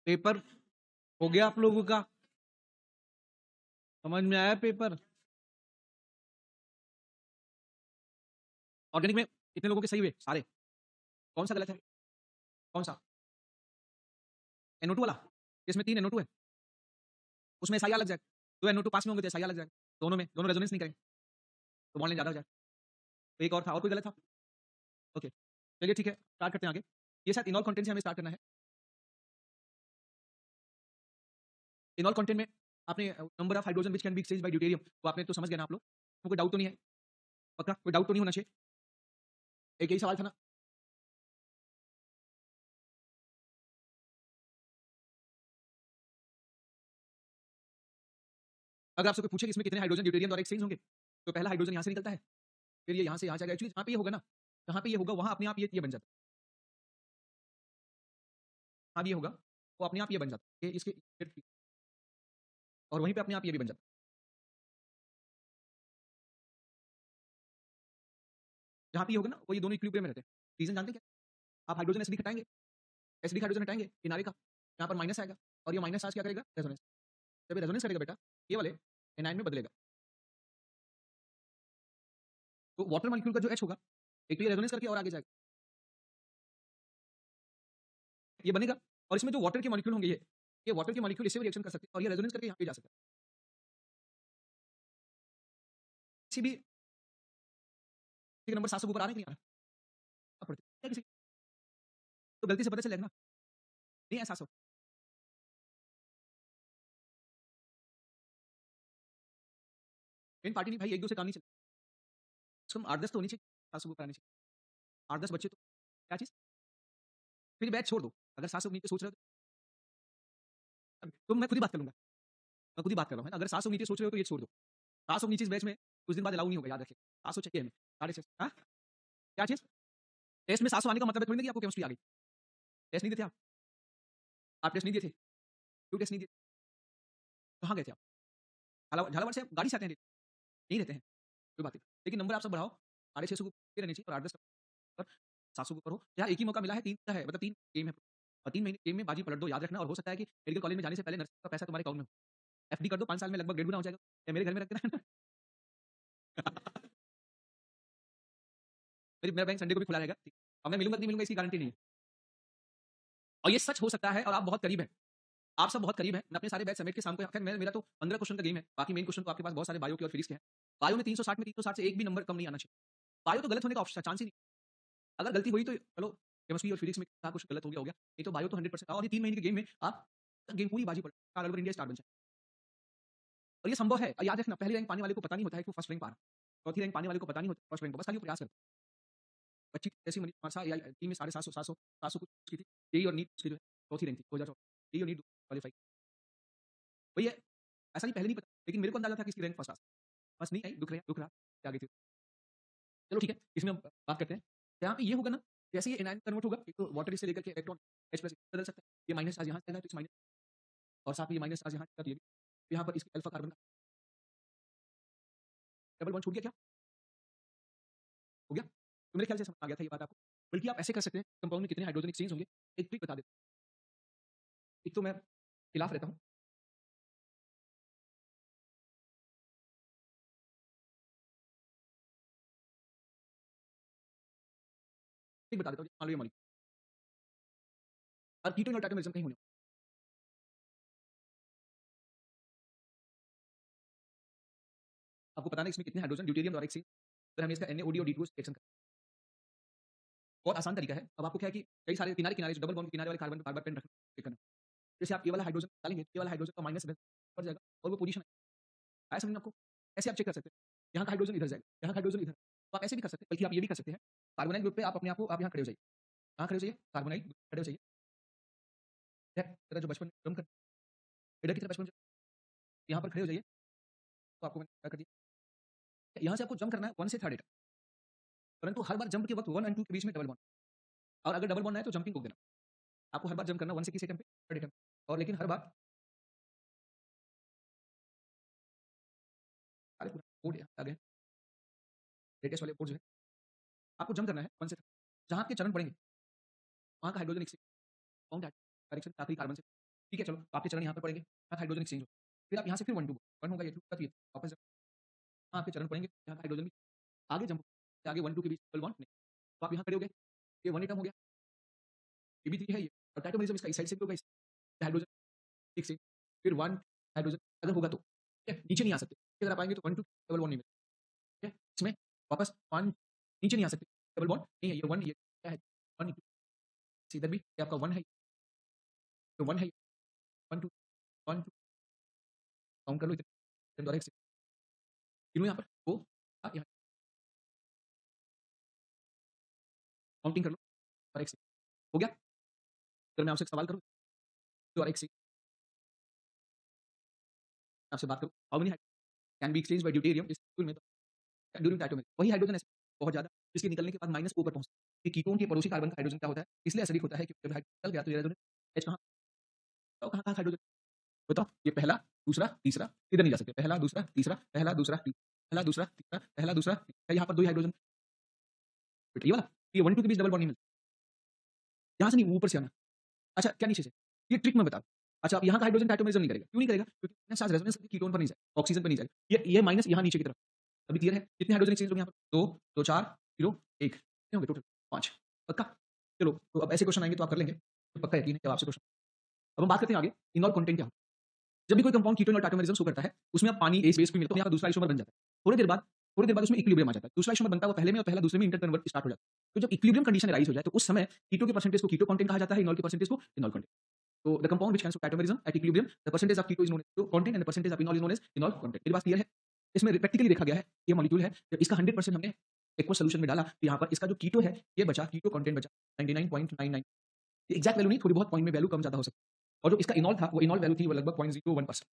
Paper हो गया आप लोगों का? समझ में आया पेपर? ऑर्गेनिक में कितने लोगों के सही हुए? सारे? कौन सा गलत है? कौन सा? NO2 वाला, इसमें 3 NO2 है, उसमें SIR लग जाएगा। 2 NO2 पास में होंगे तो SIR लग जाएगा, दोनों में, दोनों रेजोनेंस नहीं करेंगे तो बॉन्ड लेंथ ज्यादा हो जाएगा। तो एक और था, और कोई गलत था? ओके, चलिए ठीक है, स्टार्ट करते हैं आगे। ये शायद इनॉल कंटेंट से हमें स्टार्ट करना है। इनॉल कंटेंट में आपने number of hydrogen which can be exchange bye deuterium, तो आपने तो समझ गए ना आप लोग? कोई डाउट तो नहीं है? पक्का कोई डाउट तो नहीं होना चाहिए? एक यही सवाल था ना? अगर आपसे कोई पूछे कि इसमें कितने हाइड्रोजन ड्यूटेरियम द्वारा एक्सचेंज होंगे, तो पहला हाइड्रोजन यहाँ से निकलता है, फिर ये यहाँ से यहाँ जाएगा। एक्चुअली जहाँ पे ये होगा ना, जहाँ पे ये होगा वहाँ अपने आप ये बन जाता है। हाँ, ये होगा वो अपने आप ये बन जाता है, ये इसके, और वहीं पे अपने आप ये भी बन जाता है। जहाँ पे ये होगा ना, वो ये दोनों इक्विलिब्रियम में रहते हैं। रीजन जानते हैं क्या? आप हाइड्रोजन एसिडिक हटाएंगे, एसिडिक हाइड्रोजन हटाएंगे किनारे का, यहाँ पर माइनस आएगा, और ये माइनस चार्ज क्या करेगा? रेजोनेंस। जब ये रेजोनेंस करेगा बेटा, ये वाले एनायन में बदलेगा। तो वाटर मॉलिक्यूल का जो H होगा, एक तो ये रेजोनेंस करके और आगे जाएगा, ये बनेगा। और इसमें जो वाटर के मॉलिक्यूल होंगे, ये वाटर के मॉलिक्यूल इससे भी रिएक्शन कर सकते हैं, और ये रेजोनेंस करके यहाँ पे जा सकता है। किसी भी ठीक नंबर 700 के ऊपर आ रहे हैं कि नहीं आ रहा? अब पढ़ते हैं। क्या किसी तो गलती से पता चलेगा ना, नहीं है 700? मेन पार्टी नहीं भाई, एक दो से काम नहीं चलेगा। कम 8-10 तो होनी चाहिए, 700 के ऊपर आनी चाहिए। 8-10 बच्चे तो क्या चीज़? फिर बैच छोड़ दो, अगर 700 के नीचे सोच रहे हो तो मैं खुद ही बात कर लूँगा, मैं खुद ही बात कर रहा हूँ, है ना? अगर 700 के नीचे सोच रहे हो तो ये छोड़ दो। 700 के नीचे इस बैच में कुछ दिन बाद अलाउ नहीं होगा, याद रखिए। 700 चाहिए हमें, 650। हाँ? क्या चीज़? टेस्ट में 700 आने का मतलब है थोड़ी ना कि आपको केमिस्ट्री आ गई। टेस्ट नहीं देते आप? आप टेस्ट नहीं दिए थे? क्यों टेस्ट नहीं दिए? कहाँ गए थे आप? झालावाड़ से आप गाड़ी से आते हैं? नहीं रहते हैं, कोई बात नहीं। लेकिन नंबर आप सब बढ़ाओ, 650 को ऊपर रहने चाहिए, और 8-10 और 700 के ऊपर हो। यार एक ही मौका मिला है, 3 का है, मतलब 3 गेम है, और 3 महीने गेम में बाजी पलट दो, याद रखना। और हो सकता है कि मेडिकल कॉलेज में जाने से पहले नर्सिंग का पैसा तुम्हारे अकाउंट में हो। FD कर दो, 5 साल में लगभग 1.5 गुना हो जाएगा, या मेरे घर में रख देना। मेरा बैंक संडे को भी खुला रहेगा, ठीक। और मैं मिलूंगा कि नहीं मिलूंगा इसकी गारंटी नहीं है, और ये सच हो सकता है, और आप बहुत करीब हैं। आप सब बहुत करीब हैं। मैं अपने सारे बैच समेट के शाम को, खैर मेरा तो 15 क्वेश्चन का गेम है, बाकी मेन क्वेश्चन तो आपके पास बहुत सारे बायो के और फिजिक्स के हैं। बायो में 360 में 360 से एक भी नंबर कम नहीं आना चाहिए। बायो तो गलत होने का ऑप्शन चांस ही नहीं। अगर गलती हुई तो चलो, केमिस्ट्री और फिजिक्स में था कुछ गलत हो गया, नहीं तो बायो तो 100% था। और ये 3 महीने के गेम में आप गेम पूरी बाजी पड़, ऑल ओवर इंडिया स्टार बन जाए। और ये संभव है, और याद रखना, पहली रैंक पाने वाले को पता नहीं होता है कि वो फर्स्ट रैंक पा रहा है, चौथी रैंक पाने वाले को पता नहीं होता फर्स्ट रैंक, बस खाली वो प्रयास करता है। बच्ची जैसी टीम में 750 700 कुछ की थी, जेई और नीट उसकी जो है चौथी रैंक थी 2014, जेई और नीट क्वालीफाई। वही है, ऐसा नहीं, पहले नहीं पता, लेकिन मेरे को अंदाजा था कि इसकी रैंक फर्स्ट आ सकती है। बस नहीं आई, दुख रहा क्या गई थी। चलो ठीक है, इसमें हम बात करते हैं। यहाँ पे ये होगा ना, जैसे ये एनायन कन्वर्ट होगा, एक तो वाटर से लेकर के इलेक्ट्रॉन H+ बदल सकता है। ये माइनस चार्ज यहाँ जाएगा तो इस माइनस, और साथ में ये माइनस चार्ज यहाँ जाएगा तो ये भी। तो यहाँ पर इसकी अल्फा कार्बन का डबल बॉन्ड छूट गया क्या? हो गया? तो मेरे ख्याल से समझ आ गया था ये बात आपको। बल्कि आप ऐसे कर सकते हैं, कंपाउंड में कितने हाइड्रोजन एक्सचेंज होंगे, एक ट्रिक बता देता हूँ। एक तो मैं खिलाफ रहता हूँ, ट्रिक बता देता हूँ, मान लो ये मॉलिक्यूल और कीटोन और टाइटोमेरिज्म कहीं होने वाला। आपको पता नहीं इसमें कितने हाइड्रोजन ड्यूटेरियम द्वारा एक्सचेंज, फिर हमें इसका NaOD और D2 रिएक्शन करना है। बहुत आसान तरीका है। अब आपको क्या है कि कई सारे किनारे किनारे जो डबल बॉन्ड किनारे वाले कार्बन बार-बार पेन रखना, चेक करना। जैसे आप ये वाला हाइड्रोजन डालेंगे, ये वाला हाइड्रोजन का माइनस बढ़ जाएगा, और वो पोजीशन आया समझ में आपको? ऐसे आप चेक कर सकते हैं। यहाँ का हाइड्रोजन इधर जाएगा, यहाँ का हाइड्रोजन इधर। तो आप ऐसे भी कर सकते हैं, बल्कि आप ये भी कर सकते हैं। कार्बोनाइल ग्रुप पे आप अपने आप को, आप यहाँ खड़े हो जाइए। कहाँ खड़े हो जाइए? कार्बोनाइल खड़े हो जाइए। तेरा जो बचपन जम कर इधर की तरफ बचपन, यहाँ पर खड़े हो जाइए। तो आपको मैंने क्या कर दिया, यहाँ से आपको जंप करना है 1 से 3rd तक, परंतु हर बार जंप के वक्त 1 और 2 के बीच में डबल बॉन्ड, और अगर डबल बॉन्ड है तो जंपिंग रोक देना। आपको हर बार जंप करना 1 से किसी एटम पे, 3rd एटम, और लेकिन हर बार अरे पूरा बोर्ड आ गए, लेटेस्ट वाले बोर्ड जो है, आपको जंप करना है 1 से 3rd। जहाँ आपके चरण पड़ेंगे वहाँ का हाइड्रोजन एक्सचेंज, कौन सा करेक्शन आखिरी कार्बन से, ठीक है, चलो तो आपके चरण यहाँ पर पड़ेंगे, यहाँ हाइड्रोजन एक्सचेंज हो, फिर आप यहाँ से फिर 1 टू 1 होगा, ये 2 का 3 वापस यहाँ आपके चरण पड़ेंगे, यहाँ हाइड्रोजन भी आगे जंप, आगे 1 2 के बीच डबल बॉन्ड नहीं, तो आप यहाँ खड़े हो गए, ये 1 एटम हो गया, ये भी 3 है ये, और टाइटोमेरिज्म इसका इस साइड से भी होगा, इस हाइड्रोजन ठीक से, फिर 1 हाइड्रोजन अगर होगा तो, ठीक है, नीचे नहीं आ सकते, अगर आप आएंगे तो 1 2 डबल बॉन्ड नहीं मिलेगा, ठीक है, इसमें वापस 1 नीचे नहीं आ सकते, डबल बॉन्ड नहीं है, ये 1 ये क्या है 1 इधर भी ये आपका 1 है, तो 1 है 1 2 1 2 काउंट कर लो इधर एक से तीनों यहाँ पर वो यहाँ काउंटिंग कर लो और एक से हो गया। फिर मैं आपसे एक सवाल करूँ और एक से आपसे बात करूँ, how many can be exchange bye deuterium इस में ड्यूरिंग टाइटोमेरिज्म, वही हाइड्रोजन है बहुत ज़्यादा, जिसके निकलने के बाद -O पर पहुँचता है, कि कीटोन के पड़ोसी कार्बन का हाइड्रोजन क्या होता है, इसलिए एसिडिक होता है क्योंकि जब हाइड्रोजन निकल गया तो ये हाइड्रोजन H कहाँ, तो कहाँ हाइड्रोजन बताओ, ये पहला दूसरा तीसरा इधर नहीं जा सकते, पहला दूसरा तीसरा पहला दूसरा पहला दूसरा तीसरा पहला दूसरा यहाँ पर 2 हाइड्रोजन, ये वाला ये 1 2 के बीच डबल बॉन्ड नहीं मिलता, यहाँ से नहीं ऊपर से आना, अच्छा क्या नीचे से, ये ट्रिक मैं बता, अच्छा अब यहाँ का हाइड्रोजन टाइटोमेरिज्म नहीं करेगा, क्यों नहीं करेगा, क्योंकि साथ रेजोनेंस कीटोन पर नहीं जाएगा, ऑक्सीजन पर नहीं जाएगा, ये माइनस यहाँ नीचे की तरफ, अभी क्लियर है, कितने हाइड्रोजन एक्सचेंज होंगे यहाँ पर 2 2 4 0 1 कितने होंगे टोटल 5, पक्का, चलो तो अब ऐसे क्वेश्चन आएंगे तो आप कर लेंगे, तो पक्का यकीन है कि आपसे क्वेश्चन, अब हम बात करते हैं आगे इनॉल कंटेंट क्या होता है, जब भी कोई कंपाउंड कीटोन और टाइटोमेरिज्म शो करता है, उसमें आप पानी बेस भी मिलता है, यहाँ पर दूसरा आइसोमर बन जाता है, थोड़ी देर बाद उसमें इक्विलिब्रियम आ जाता है, दूसरा आइसोमर बनता है वो पहले में और पहला दूसरे में इंटर कन्वर्ट स्टार्ट हो जाता है, तो जब इक्विलिब्रियम कंडीशन राइज हो जाए तो उस समय कीटो के परसेंटेज को कीटो कंटेंट कहा जाता है, इनॉल के परसेंटेज को इनॉल कंटेंट, तो the compound which can show tautomerism at equilibrium the percentage of keto is known as content and the percentage of enol is known as enol content, मेरी बात clear है, इसमें प्रैक्टिकली देखा गया है, ये मॉलिक्यूल है, जब इसका 100% हमने एक्वस सॉल्यूशन में डाला तो यहाँ पर इसका जो कीटो है ये बचा, कीटो कंटेंट बचा 99.99, ये एग्जैक्ट वैल्यू नहीं, थोड़ी बहुत पॉइंट में वैल्यू कम ज्यादा हो सकती है, और जो इसका इनॉल था वो इनॉल वैल्यू थी वो लगभग 0.01%,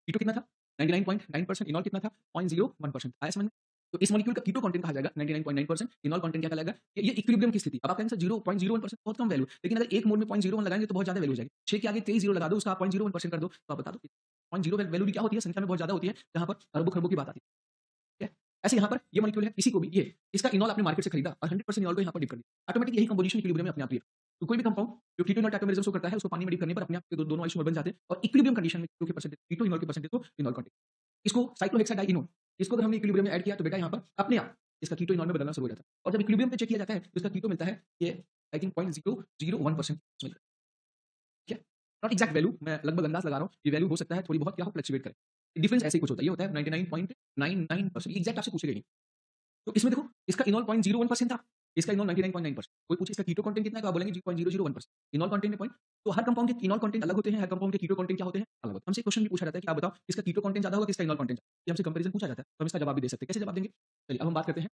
कीटो कितना था 99.9%, इनॉल कितना था 0.01%, आया समझ में, तो इस मॉलिक्यूल का कीटो कंटेंट कहा जाएगा 99.9%, इनॉल कंटेंट क्या कहलाएगा, ये इक्विलिब्रियम की स्थिति, अब आप कहेंगे सर 0.01% बहुत कम वैल्यू, लेकिन अगर एक मोल में 0.01 लगाएंगे तो बहुत ज्यादा वैल्यू हो जाएगी, 6 के आगे 23 जीरो लगा दो, उसका 0.01% कर दो, तो आप बता दो 0.0 वैल्यू भी क्या होती है, संख्या में बहुत ज्यादा होती है, जहां पर अरबों खरबों की बात आती है, ऐसे यहाँ पर ये मॉलिक्यूल है, इसी को भी ये इसका इनॉल आपने मार्केट से खरीदा और 100% इनॉल को यहाँ पर डिप कर दिया, ऑटोमेटिक यही कंपोजिशन इक्विलिब्रियम में अपने आप क्लियर, तो कोई भी कंपाउंड जो कीटो इनॉल टाइटोमेरिज्म शो करता है उसको पानी में डिप करने पर अपने आप दोनों आइसोमर बन जाते हैं और इक्विलिब्रियम कंडीशन में कीटो के परसेंटेज कीटो इनॉल के परसेंटेज को इनॉल कंटेंट, इसको साइक्लोहेक्साडाइइनोल, इसको अगर हमने इक्विलिब्रियम में ऐड किया तो बेटा यहाँ पर अपने आप इसका कीटो इनॉल में बदलना शुरू हो जाता है, और जब इक्विलिब्रियम पे चेक किया जाता है तो इसका कीटो मिलता है ये आई थिंक 0.001% मिलता है, ठीक है, नॉट एग्जैक्ट वैल्यू, मैं लगभग अंदाज लगा रहा हूँ, ये वैल्यू हो सकता है थोड़ी बहुत क्या हो फ्लक्चुएट करे, डिफरेंस ऐसे ही कुछ होता है, ये होता है 99.99%, एग्जैक्ट आपसे पूछेगा ही नहीं, तो इसमें देखो इसका इनॉल 0.01% था, इसका इनॉल 99.9%, कोई पूछे इसका कीटो कंटेंट कितना है तो आप बोलेंगे 0.001%, इनॉल कंटेंट है पॉइंट, तो हर कंपाउंड के इनॉल कंटेंट अलग होते हैं, हर कंपाउंड के कीटो कंटेंट क्या होते हैं अलग होते हैं, हमसे क्वेश्चन भी पूछा जाता है कि आप बताओ इसका कीटो कंटेंट ज्यादा होगा किसका इनॉल कंटेंट, ये हमसे कंपैरिजन पूछा जाता है, तो हम इसका जवाब भी दे सकते हैं, कैसे जवाब देंगे, चलिए अब हम बात करते हैं,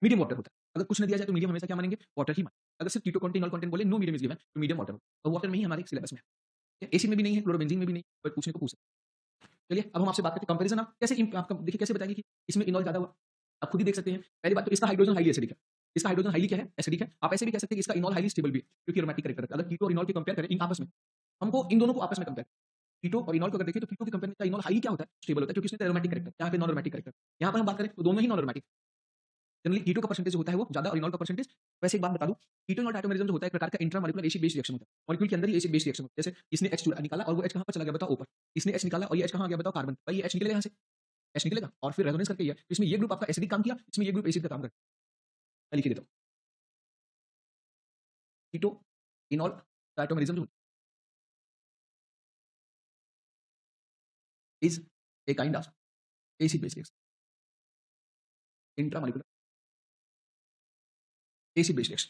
मीडियम वाटर होता है, अगर कुछ न दिया जाए तो मीडियम हमेशा क्या मानेंगे वाटर ही मानेंगे, अगर सिर्फ कीटो कंटेंट इनॉल कंटेंट बोले नो मीडियम इज गिवन तो मीडियम वाटर होता है, और वाटर में ही हमारे सिलेबस में है, एसिड में भी नहीं है, क्लोरोबेंजीन में भी नहीं, बट पूछने को पूछ सकते, चलिए अब हम आपसे बात करते हैं कंपैरिजन, आप कैसे आपका देखिए कैसे बताएंगे कि इसमें इनॉल ज्यादा हुआ, आप खुद ही देख सकते हैं, पहली बात तो इसका हाइड्रोजन हाईली एसिडिक है, इसका हाइड्रोजन हाईली क्या है एसिडिक है, आप ऐसे भी कह सकते हैं कि इसका इनॉल हाईली स्टेबल भी है क्योंकि एरोमेटिक कैरेक्टर है, अगर कीटो और इनॉल की कंपेयर करें इन आपस में, हमको इन दोनों को आपस में कंपेयर, कीटो और इनॉल को अगर देखें तो कीटो की कंपेयर में इनॉल हाईली क्या होता है स्टेबल होता है क्योंकि इसमें एरोमेटिक कैरेक्टर, यहाँ पे नॉन एरोमेटिक कैरेक्टर, यहाँ पर हम बात करें तो दोनों ही नॉन एरोमेटिक, जनरली कीटो का परसेंटेज होता है वो ज्यादा और इनॉल का परसेंटेज, वैसे एक बात बता दूं कीटो इनॉल टाइटोमेरिज्म जो होता है एक प्रकार का इंट्रामॉलिक्यूलर एसिड बेस रिएक्शन होता है, मॉलिक्यूल के अंदर ही एसिड बेस रिएक्शन होता है, जैसे इसने H निकाला और वो H कहां पर चला गया बताओ ऊपर, इसने H निकाला और ये H कहां गया बताओ कार्बन, भाई ये H निकलेगा यहाँ से, H निकलेगा और फिर रेजोनेंस करके ये इसमें ये ग्रुप आपका एसिडिक काम किया, इसमें ये ग्रुप एसिड का काम करता है, मैं लिख के देता हूं, कीटो इनॉल टाइटोमेरिज्म जो is a kind of acid base reaction, intramolecular acid base reaction,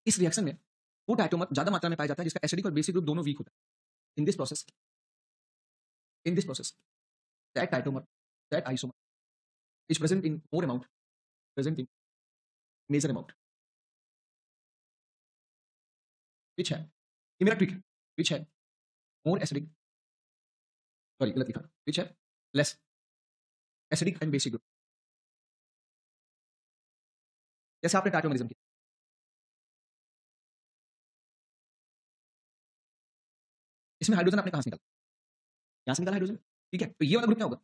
इस रिएक्शन में वो टाइटोमर ज्यादा मात्रा में पाया जाता है जिसका एसिडिक और बेसिक ग्रुप दोनों वीक होता है, in this process that titomer that isomer is present in more amount, present in major amount, which है ये मेरा ट्रिक है, which है more acidic, सॉरी गलत लिखा, which है less acidic and basic group, जैसे आपने टाइटोमेरिज्म किया, इसमें हाइड्रोजन आपने कहां से निकाला, यहां से निकाला हाइड्रोजन, ठीक है, तो ये वाला ग्रुप क्या होगा,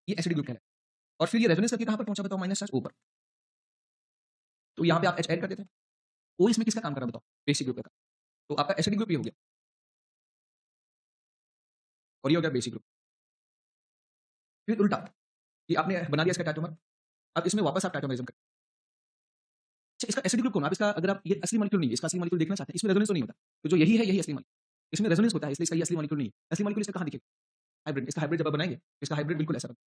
ये एसिडिक ग्रुप कहलाएगा, और फिर ये रेजोनेंस करके कहां पर पहुंचा बताओ -, ऊपर, तो यहां पे आप H ऐड कर देते हैं, ओ इसमें किसका काम कर रहा है बताओ? बेसिक ग्रुप का। तो आपका एसिडिक ग्रुप ये हो गया और ये हो गया बेसिक ग्रुप। फिर उल्टा कि आपने बना दिया इसका टाइटोमर, अब इसमें वापस आप टाइटोमरिज्म करें। अच्छा, इसका एसिडिक ग्रुप कौन है? आप इसका अगर आप ये असली मॉलिक्यूल नहीं है, इसका असली मॉलिक्यूल देखना चाहते हैं, इसमें रेजोनेंस तो नहीं होता। तो जो यही है, यही असली मॉलिक्यूल। इसमें रेजोनेंस होता है, इसलिए इसका ये असली मॉलिक्यूल नहीं है। असली मॉलिक्यूल इसका कहाँ दिखेगा? हाइब्रिड। इसका हाइब्रिड जब आप बनाएंगे, इसका हाइब्रिड बिल्कुल ऐसा बनेगा।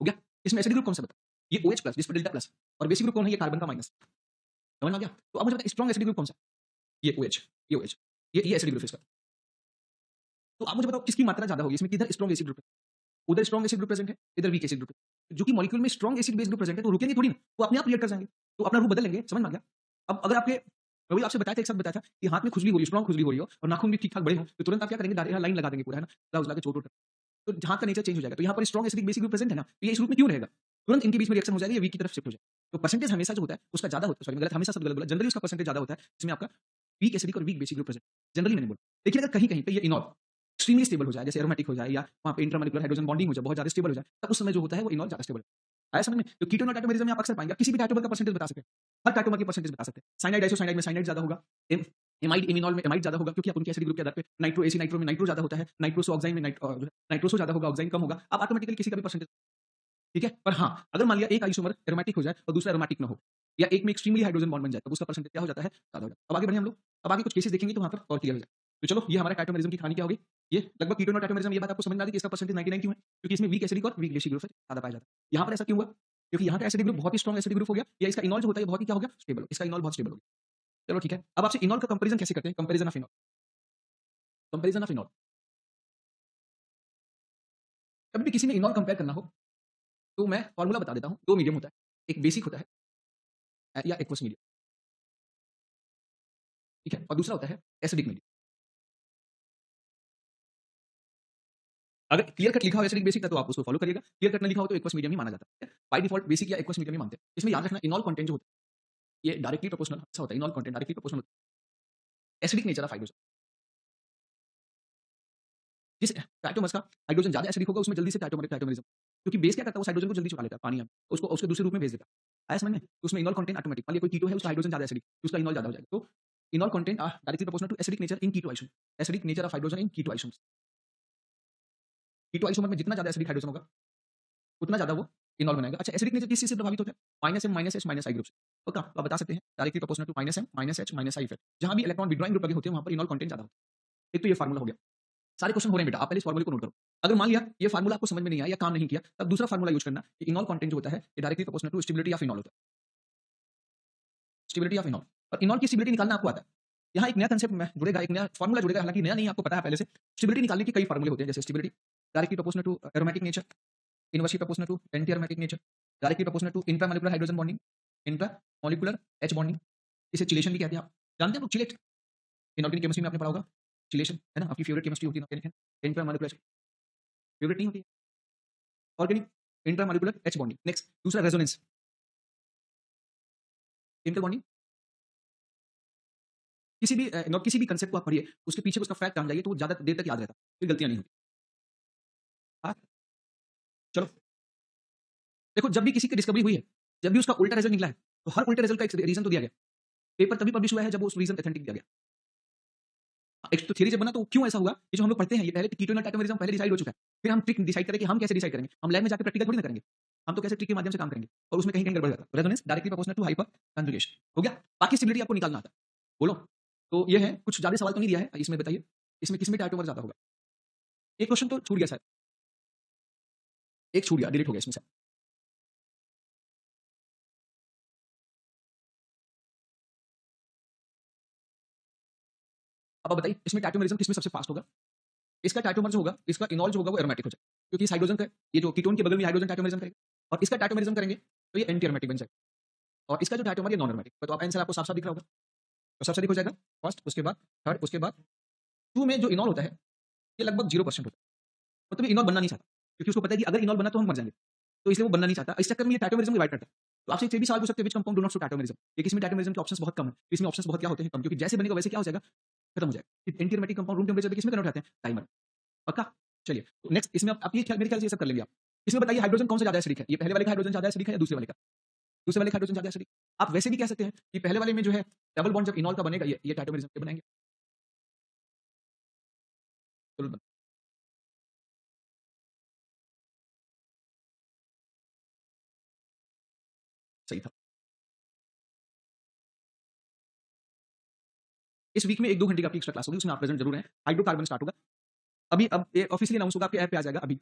हो गया? इसमें एसिडिक ग्रुप कौन सा बताओ? ये OH प्लस जिस पर डेल्टा प्लस, और बेसिक ग्रुप कौन है? ये कार्बन का माइनस। समझ में आ गया? तो अब मुझे बताइए स्ट्रॉन्ग एसिडिक ग्रुप कौन सा है? ये OH, ये OH, ये एसिडिक ग्रुप है इसका। तो आप मुझे बताओ किसकी मात्रा ज्यादा होगी इसमें? किधर स्ट्रॉन्ग एसिड ग्रुप है? उधर स्ट्रॉन्ग एसिड ग्रुप प्रेजेंट है, इधर वीक एसिड ग्रुप है। जो कि मॉलिक्यूल में strong acid base group present है, तो रुकेंगे थोड़ी ना, वो अपने आप रिएक्ट कर जाएंगे, तो अपना रूप बदल लेंगे। समझ में आ गया? अब अगर आपके वही आपसे बताया था, एक साथ बताया था कि हाथ में खुजली हो रही है, स्ट्रॉन्ग खुजली हो रही हो और नाखून भी ठीक ठाक बड़े हो, तो तुरंत आप क्या करेंगे? डायरेक्ट लाइन लगा देंगे पूरा, है ना? ग्लव्स लगा के चोट तो हाथ का नेचर चेंज हो जाएगा। तो यहाँ पर strong acidic basic group present है ना, तो ये इस रूप में क्यों रहेगा? तुरंत इनके बीच में रिएक्शन हो जाएगी, ये वीक की तरफ शिफ्ट हो जाएगा। तो परसेंटेज हमेशा जो होता है उसका ज्यादा होता है, सॉरी गलत, हमेशा सब गलत बोला, जनरली उसका परसेंटेज ज्यादा होता है जिसमें आपका वीक एसिडिक और weak basic group present, generally मैंने बोला। लेकिन अगर कहीं कहीं पे ये इनॉल एक्सट्रीमली स्टेबल हो जाए, जैसे एरोमेटिक हो जाए या वहाँ पे इंट्रामोलिकुलर हाइड्रोजन बॉन्डिंग हो जाए, बहुत ज्यादा स्टेबल हो जाए, तब उस समय जो होता है वो इनॉल ज्यादा स्टेबल है। आया समझ में? तो कीटोन और टाइटोमेरिज्म में आप अक्सर पाएंगे, आप किसी भी टाइटोमर का परसेंटेज बता सकते हैं, हर टाइटोमर की परसेंटेज बता सकते हैं। साइनाइड आइसोसाइनाइड में साइनाइड ज्यादा होगा, एमाइड इमिनॉल में एमाइड ज्यादा होगा, क्योंकि आप उनके एसिड ग्रुप के आधार पे नाइट्रो एसी नाइट्रो में नाइट्रो ज्यादा होता है, नाइट्रोसो ऑक्साइन में नाइट्रोसो ज्यादा होगा, ऑक्साइन कम होगा। आप ऑटोमेटिकली किसी का भी परसेंटेज, ठीक है? पर हाँ, अगर मान लिया एक आइसोमर एरोमेटिक हो जाए और दूसरा एरोमेटिक ना हो, या एक में एक्सट्रीमली हाइड्रोजन बॉन्ड बन जाए, तो उसका परसेंटेज क्या हो जाता है? ज्यादा हो जाता है। अब आगे बढ़े हम लोग, अब आगे कुछ केसेस देखेंगे तो वहां पर और क्लियर हो जाए। तो चलो, ये हमारा टाइटोमेरिज्म की कहानी क्या होगी? ये लगभग कीटोन और टाइटोमेरिज्म, ये बात आपको समझ में आ रही है कि इसका परसेंटेज 99 क्यों है? क्योंकि इसमें वीक एसिडिक और वीक बेसिक ग्रुप से ज्यादा पाया जाता है। यहाँ पर ऐसा क्यों हुआ? क्योंकि यहाँ का एसिडिक ग्रुप बहुत ही स्ट्रॉन्ग एसिडिक ग्रुप हो गया, या इसका इनॉल जो होता है बहुत ही क्या हो गया? स्टेबल। इसका इनॉल बहुत स्टेबल हो गया। चलो ठीक है, अब आपसे इनॉल का कंपेरिजन कैसे करते हैं? Comparison of इनॉल, comparison of इनॉल। कभी भी किसी में इनॉल कंपेयर करना हो तो मैं फॉर्मूला बता देता हूँ। दो मीडियम होता है, एक बेसिक होता है या एक्वस मीडियम, ठीक है, और दूसरा होता है एसिडिक मीडियम। अगर क्लियर कट लिखा हो एसिडिक बेसिक का तो आप उसको फॉलो करिएगा, क्लियर कट ना लिखा हो तो एक्वस मीडियम ही माना जाता है। बाय डिफॉल्ट बेसिक या एक्वस मीडियम ही मानते हैं। इसमें याद रखना इनॉल कंटेंट जो होता है ये डायरेक्टली प्रोपोर्शनल ऐसा होता है, इनॉल कंटेंट डायरेक्टली प्रोपोर्शनल होता है एसिडिक नेचर ऑफ हाइड्रोजन। जिस टाइटोमर्स का हाइड्रोजन ज्यादा एसिडिक होगा उसमें जल्दी से टाइटोमरिज्म, क्योंकि बेस क्या करता है? उस हाइड्रोजन को जल्दी चुरा लेता है पानी में, उसको उसके दूसरे रूप में भेज देता है। आया समझ में? तो उसमें इनॉल कंटेंट ऑटोमेटिक, मान लिया कोई कीटो है उसका हाइड्रोजन ज्यादा एसिडिक, तो उसका इनॉल ज्यादा हो जाएगा। तो enol content are directly proportional to acidic nature in keto isomer, acidic nature of hydrogen in keto isomers. Keto isomer में जितना ज्यादा एसिडिक हाइड्रोजन होगा उतना ज्यादा वो इनॉल बनाएगा। अच्छा, एसिडिक नेचर किस चीज से प्रभावित होता है? -M -H -I ग्रुप से। पक्का? तो आप बता सकते हैं directly proportional to -M -H -I effect. जहां भी इलेक्ट्रॉन विड्रॉइंग ग्रुप लगे होते हैं वहां पर इनॉल कंटेंट ज्यादा होता है। एक तो ये फार्मूला हो गया। सारे क्वेश्चन हो रहे हैं बेटा, आप पहले इस फार्मूले को नोट करो। अगर मान लिया ये फार्मूला आपको समझ में नहीं आया या काम नहीं किया, तब दूसरा फार्मूला यूज करना कि इनॉल कंटेंट जो होता है ये directly proportional to stability of enol होता है। स्टेबिलिटी ऑफ इनॉल, और इनॉल की स्टेबिलिटी निकालना आपको आता है। यहाँ एक नया कंसेप्ट में जुड़ेगा, एक नया फार्मूला जुड़ेगा, हालांकि नया नहीं, आपको पता है पहले से। स्टेबिलिटी निकालने के कई फार्मूले होते हैं, जैसे stability directly proportional to aromatic nature, inversely proportional to anti aromatic nature, directly proportional to intramolecular hydrogen bonding, intramolecular H bonding, इसे चिलेशन भी कहते हैं। आप जानते हैं चिलेट? इनऑर्गेनिक केमिस्ट्री में आपने पढ़ा होगा चिलेशन, है ना? आपकी फेवरेट केमिस्ट्री होती है इंट्रामोलिकुलर, फेवरेट नहीं होती organic, intramolecular H bonding. Next दूसरा रेजोनेंस, इंटर बॉन्डिंग। किसी भी कंसेप्ट को आप पढ़िए, उसके पीछे उसका फैक्ट जान जाइए तो वो ज्यादा देर तक याद रहता है, फिर गलतियां नहीं होती। हाँ, चलो देखो, जब भी किसी की डिस्कवरी हुई है, जब भी उसका उल्टा रिजल्ट निकला है, तो हर उल्टे रिजल्ट का एक रीजन तो दिया गया। पेपर तभी पब्लिश हुआ है जब वो उस रीजन ऑथेंटिक दिया गया। एक तो थ्योरी जब बना तो क्यों ऐसा हुआ, ये जो हम लोग पढ़ते हैं, ये पहले कीटोन और टाइटोमेरिज्म पहले डिसाइड हो चुका है। फिर हम ट्रिक डिसाइड करें कि हम कैसे डिसाइड करेंगे। हम लैब में जाकर प्रैक्टिकल थोड़ी ना करेंगे, हम तो कैसे ट्रिक के माध्यम से काम करेंगे, और उसमें कहीं कहीं गड़बड़ जाता है। Resonance directly proportional to hyperconjugation हो गया। बाकी स्टेबिलिटी आपको निकालना आता है। बोलो, तो ये है, कुछ ज्यादा सवाल तो नहीं दिया है इसमें, बताइए इसमें किसमें टाइटोमर ज्यादा होगा? एक क्वेश्चन तो छूट गया शायद, एक छूट गया, डिलीट हो गया इसमें से। अब आप बताइए इसमें टाइटोमेरिज्म किसमें सबसे फास्ट होगा? इसका टाइटोमर जो होगा, इसका इनॉल जो होगा वो एरोमेटिक हो जाएगा, क्योंकि इस हाइड्रोजन का, ये जो कीटोन के बगल में हाइड्रोजन टाइटोमेरिज्म करेगा, और इसका टाइटोमेरिज्म करेंगे तो ये एंटी एरोमेटिक बन जाएगा, और इसका जो टाइटोमर ये नॉन एरोमेटिक। तो आप आंसर आपको साफ साफ दिख रहा होगा, तो सबसे अधिक हो जाएगा फर्स्ट, उसके बाद थर्ड, उसके बाद टू में जो इनॉल होता है ये लगभग 0% होता है, मतलब इनॉल बनना नहीं चाहता, क्योंकि उसको पता है कि अगर इनॉल बना तो हम मर जाएंगे, तो इसलिए वो बनना नहीं चाहता। इस चक्कर में ये टाइटोमेरिज्म डिवाइड करता है। तो आपसे एक भी सवाल पूछ सकते हैं, which compound do not show tautomerism? ये किसमें टाइटोमेरिज्म के ऑप्शंस बहुत कम है, इसमें ऑप्शंस बहुत क्या होते हैं कम, क्योंकि जैसे बनेगा वैसे क्या हो जाएगा, खत्म हो जाएगा। एंटीएरोमेटिक कंपाउंड रूम टेम्परेचर पे किसमें कन्वर्ट होते हैं? डाइमर। पक्का? चलिए, नेक्स्ट इसमें आप ये ख्याल मेरे ख्याल से ये सब कर लेंगे आप। इसमें बताइए हाइड्रोजन कौन सा ज़्यादा एसिडिक है? ये पहले वाले का हाइड्रोजन ज़्यादा एसिडिक है या दूसरे वाले का? दूसरे वाले का हाइड्रोजन ज़्यादा एसिडिक। आप वैसे भी कह सकते हैं कि पहले वाले में जो है डबल बॉन्ड जब इनॉल का बनेगा ये टाइटोमेरिज्म के बनाएंगे। तुरंत सही था। इस वीक में 1-2 घंटे की आपकी एक्स्ट्रा क्लास होगी, उसमें आप प्रेजेंट जरूर हैं। हाइड्रोकार्बन स्टार्ट होगा। अब ये ऑफिशियली अनाउंस होगा, आपके ऐप पे आ जाएगा अभी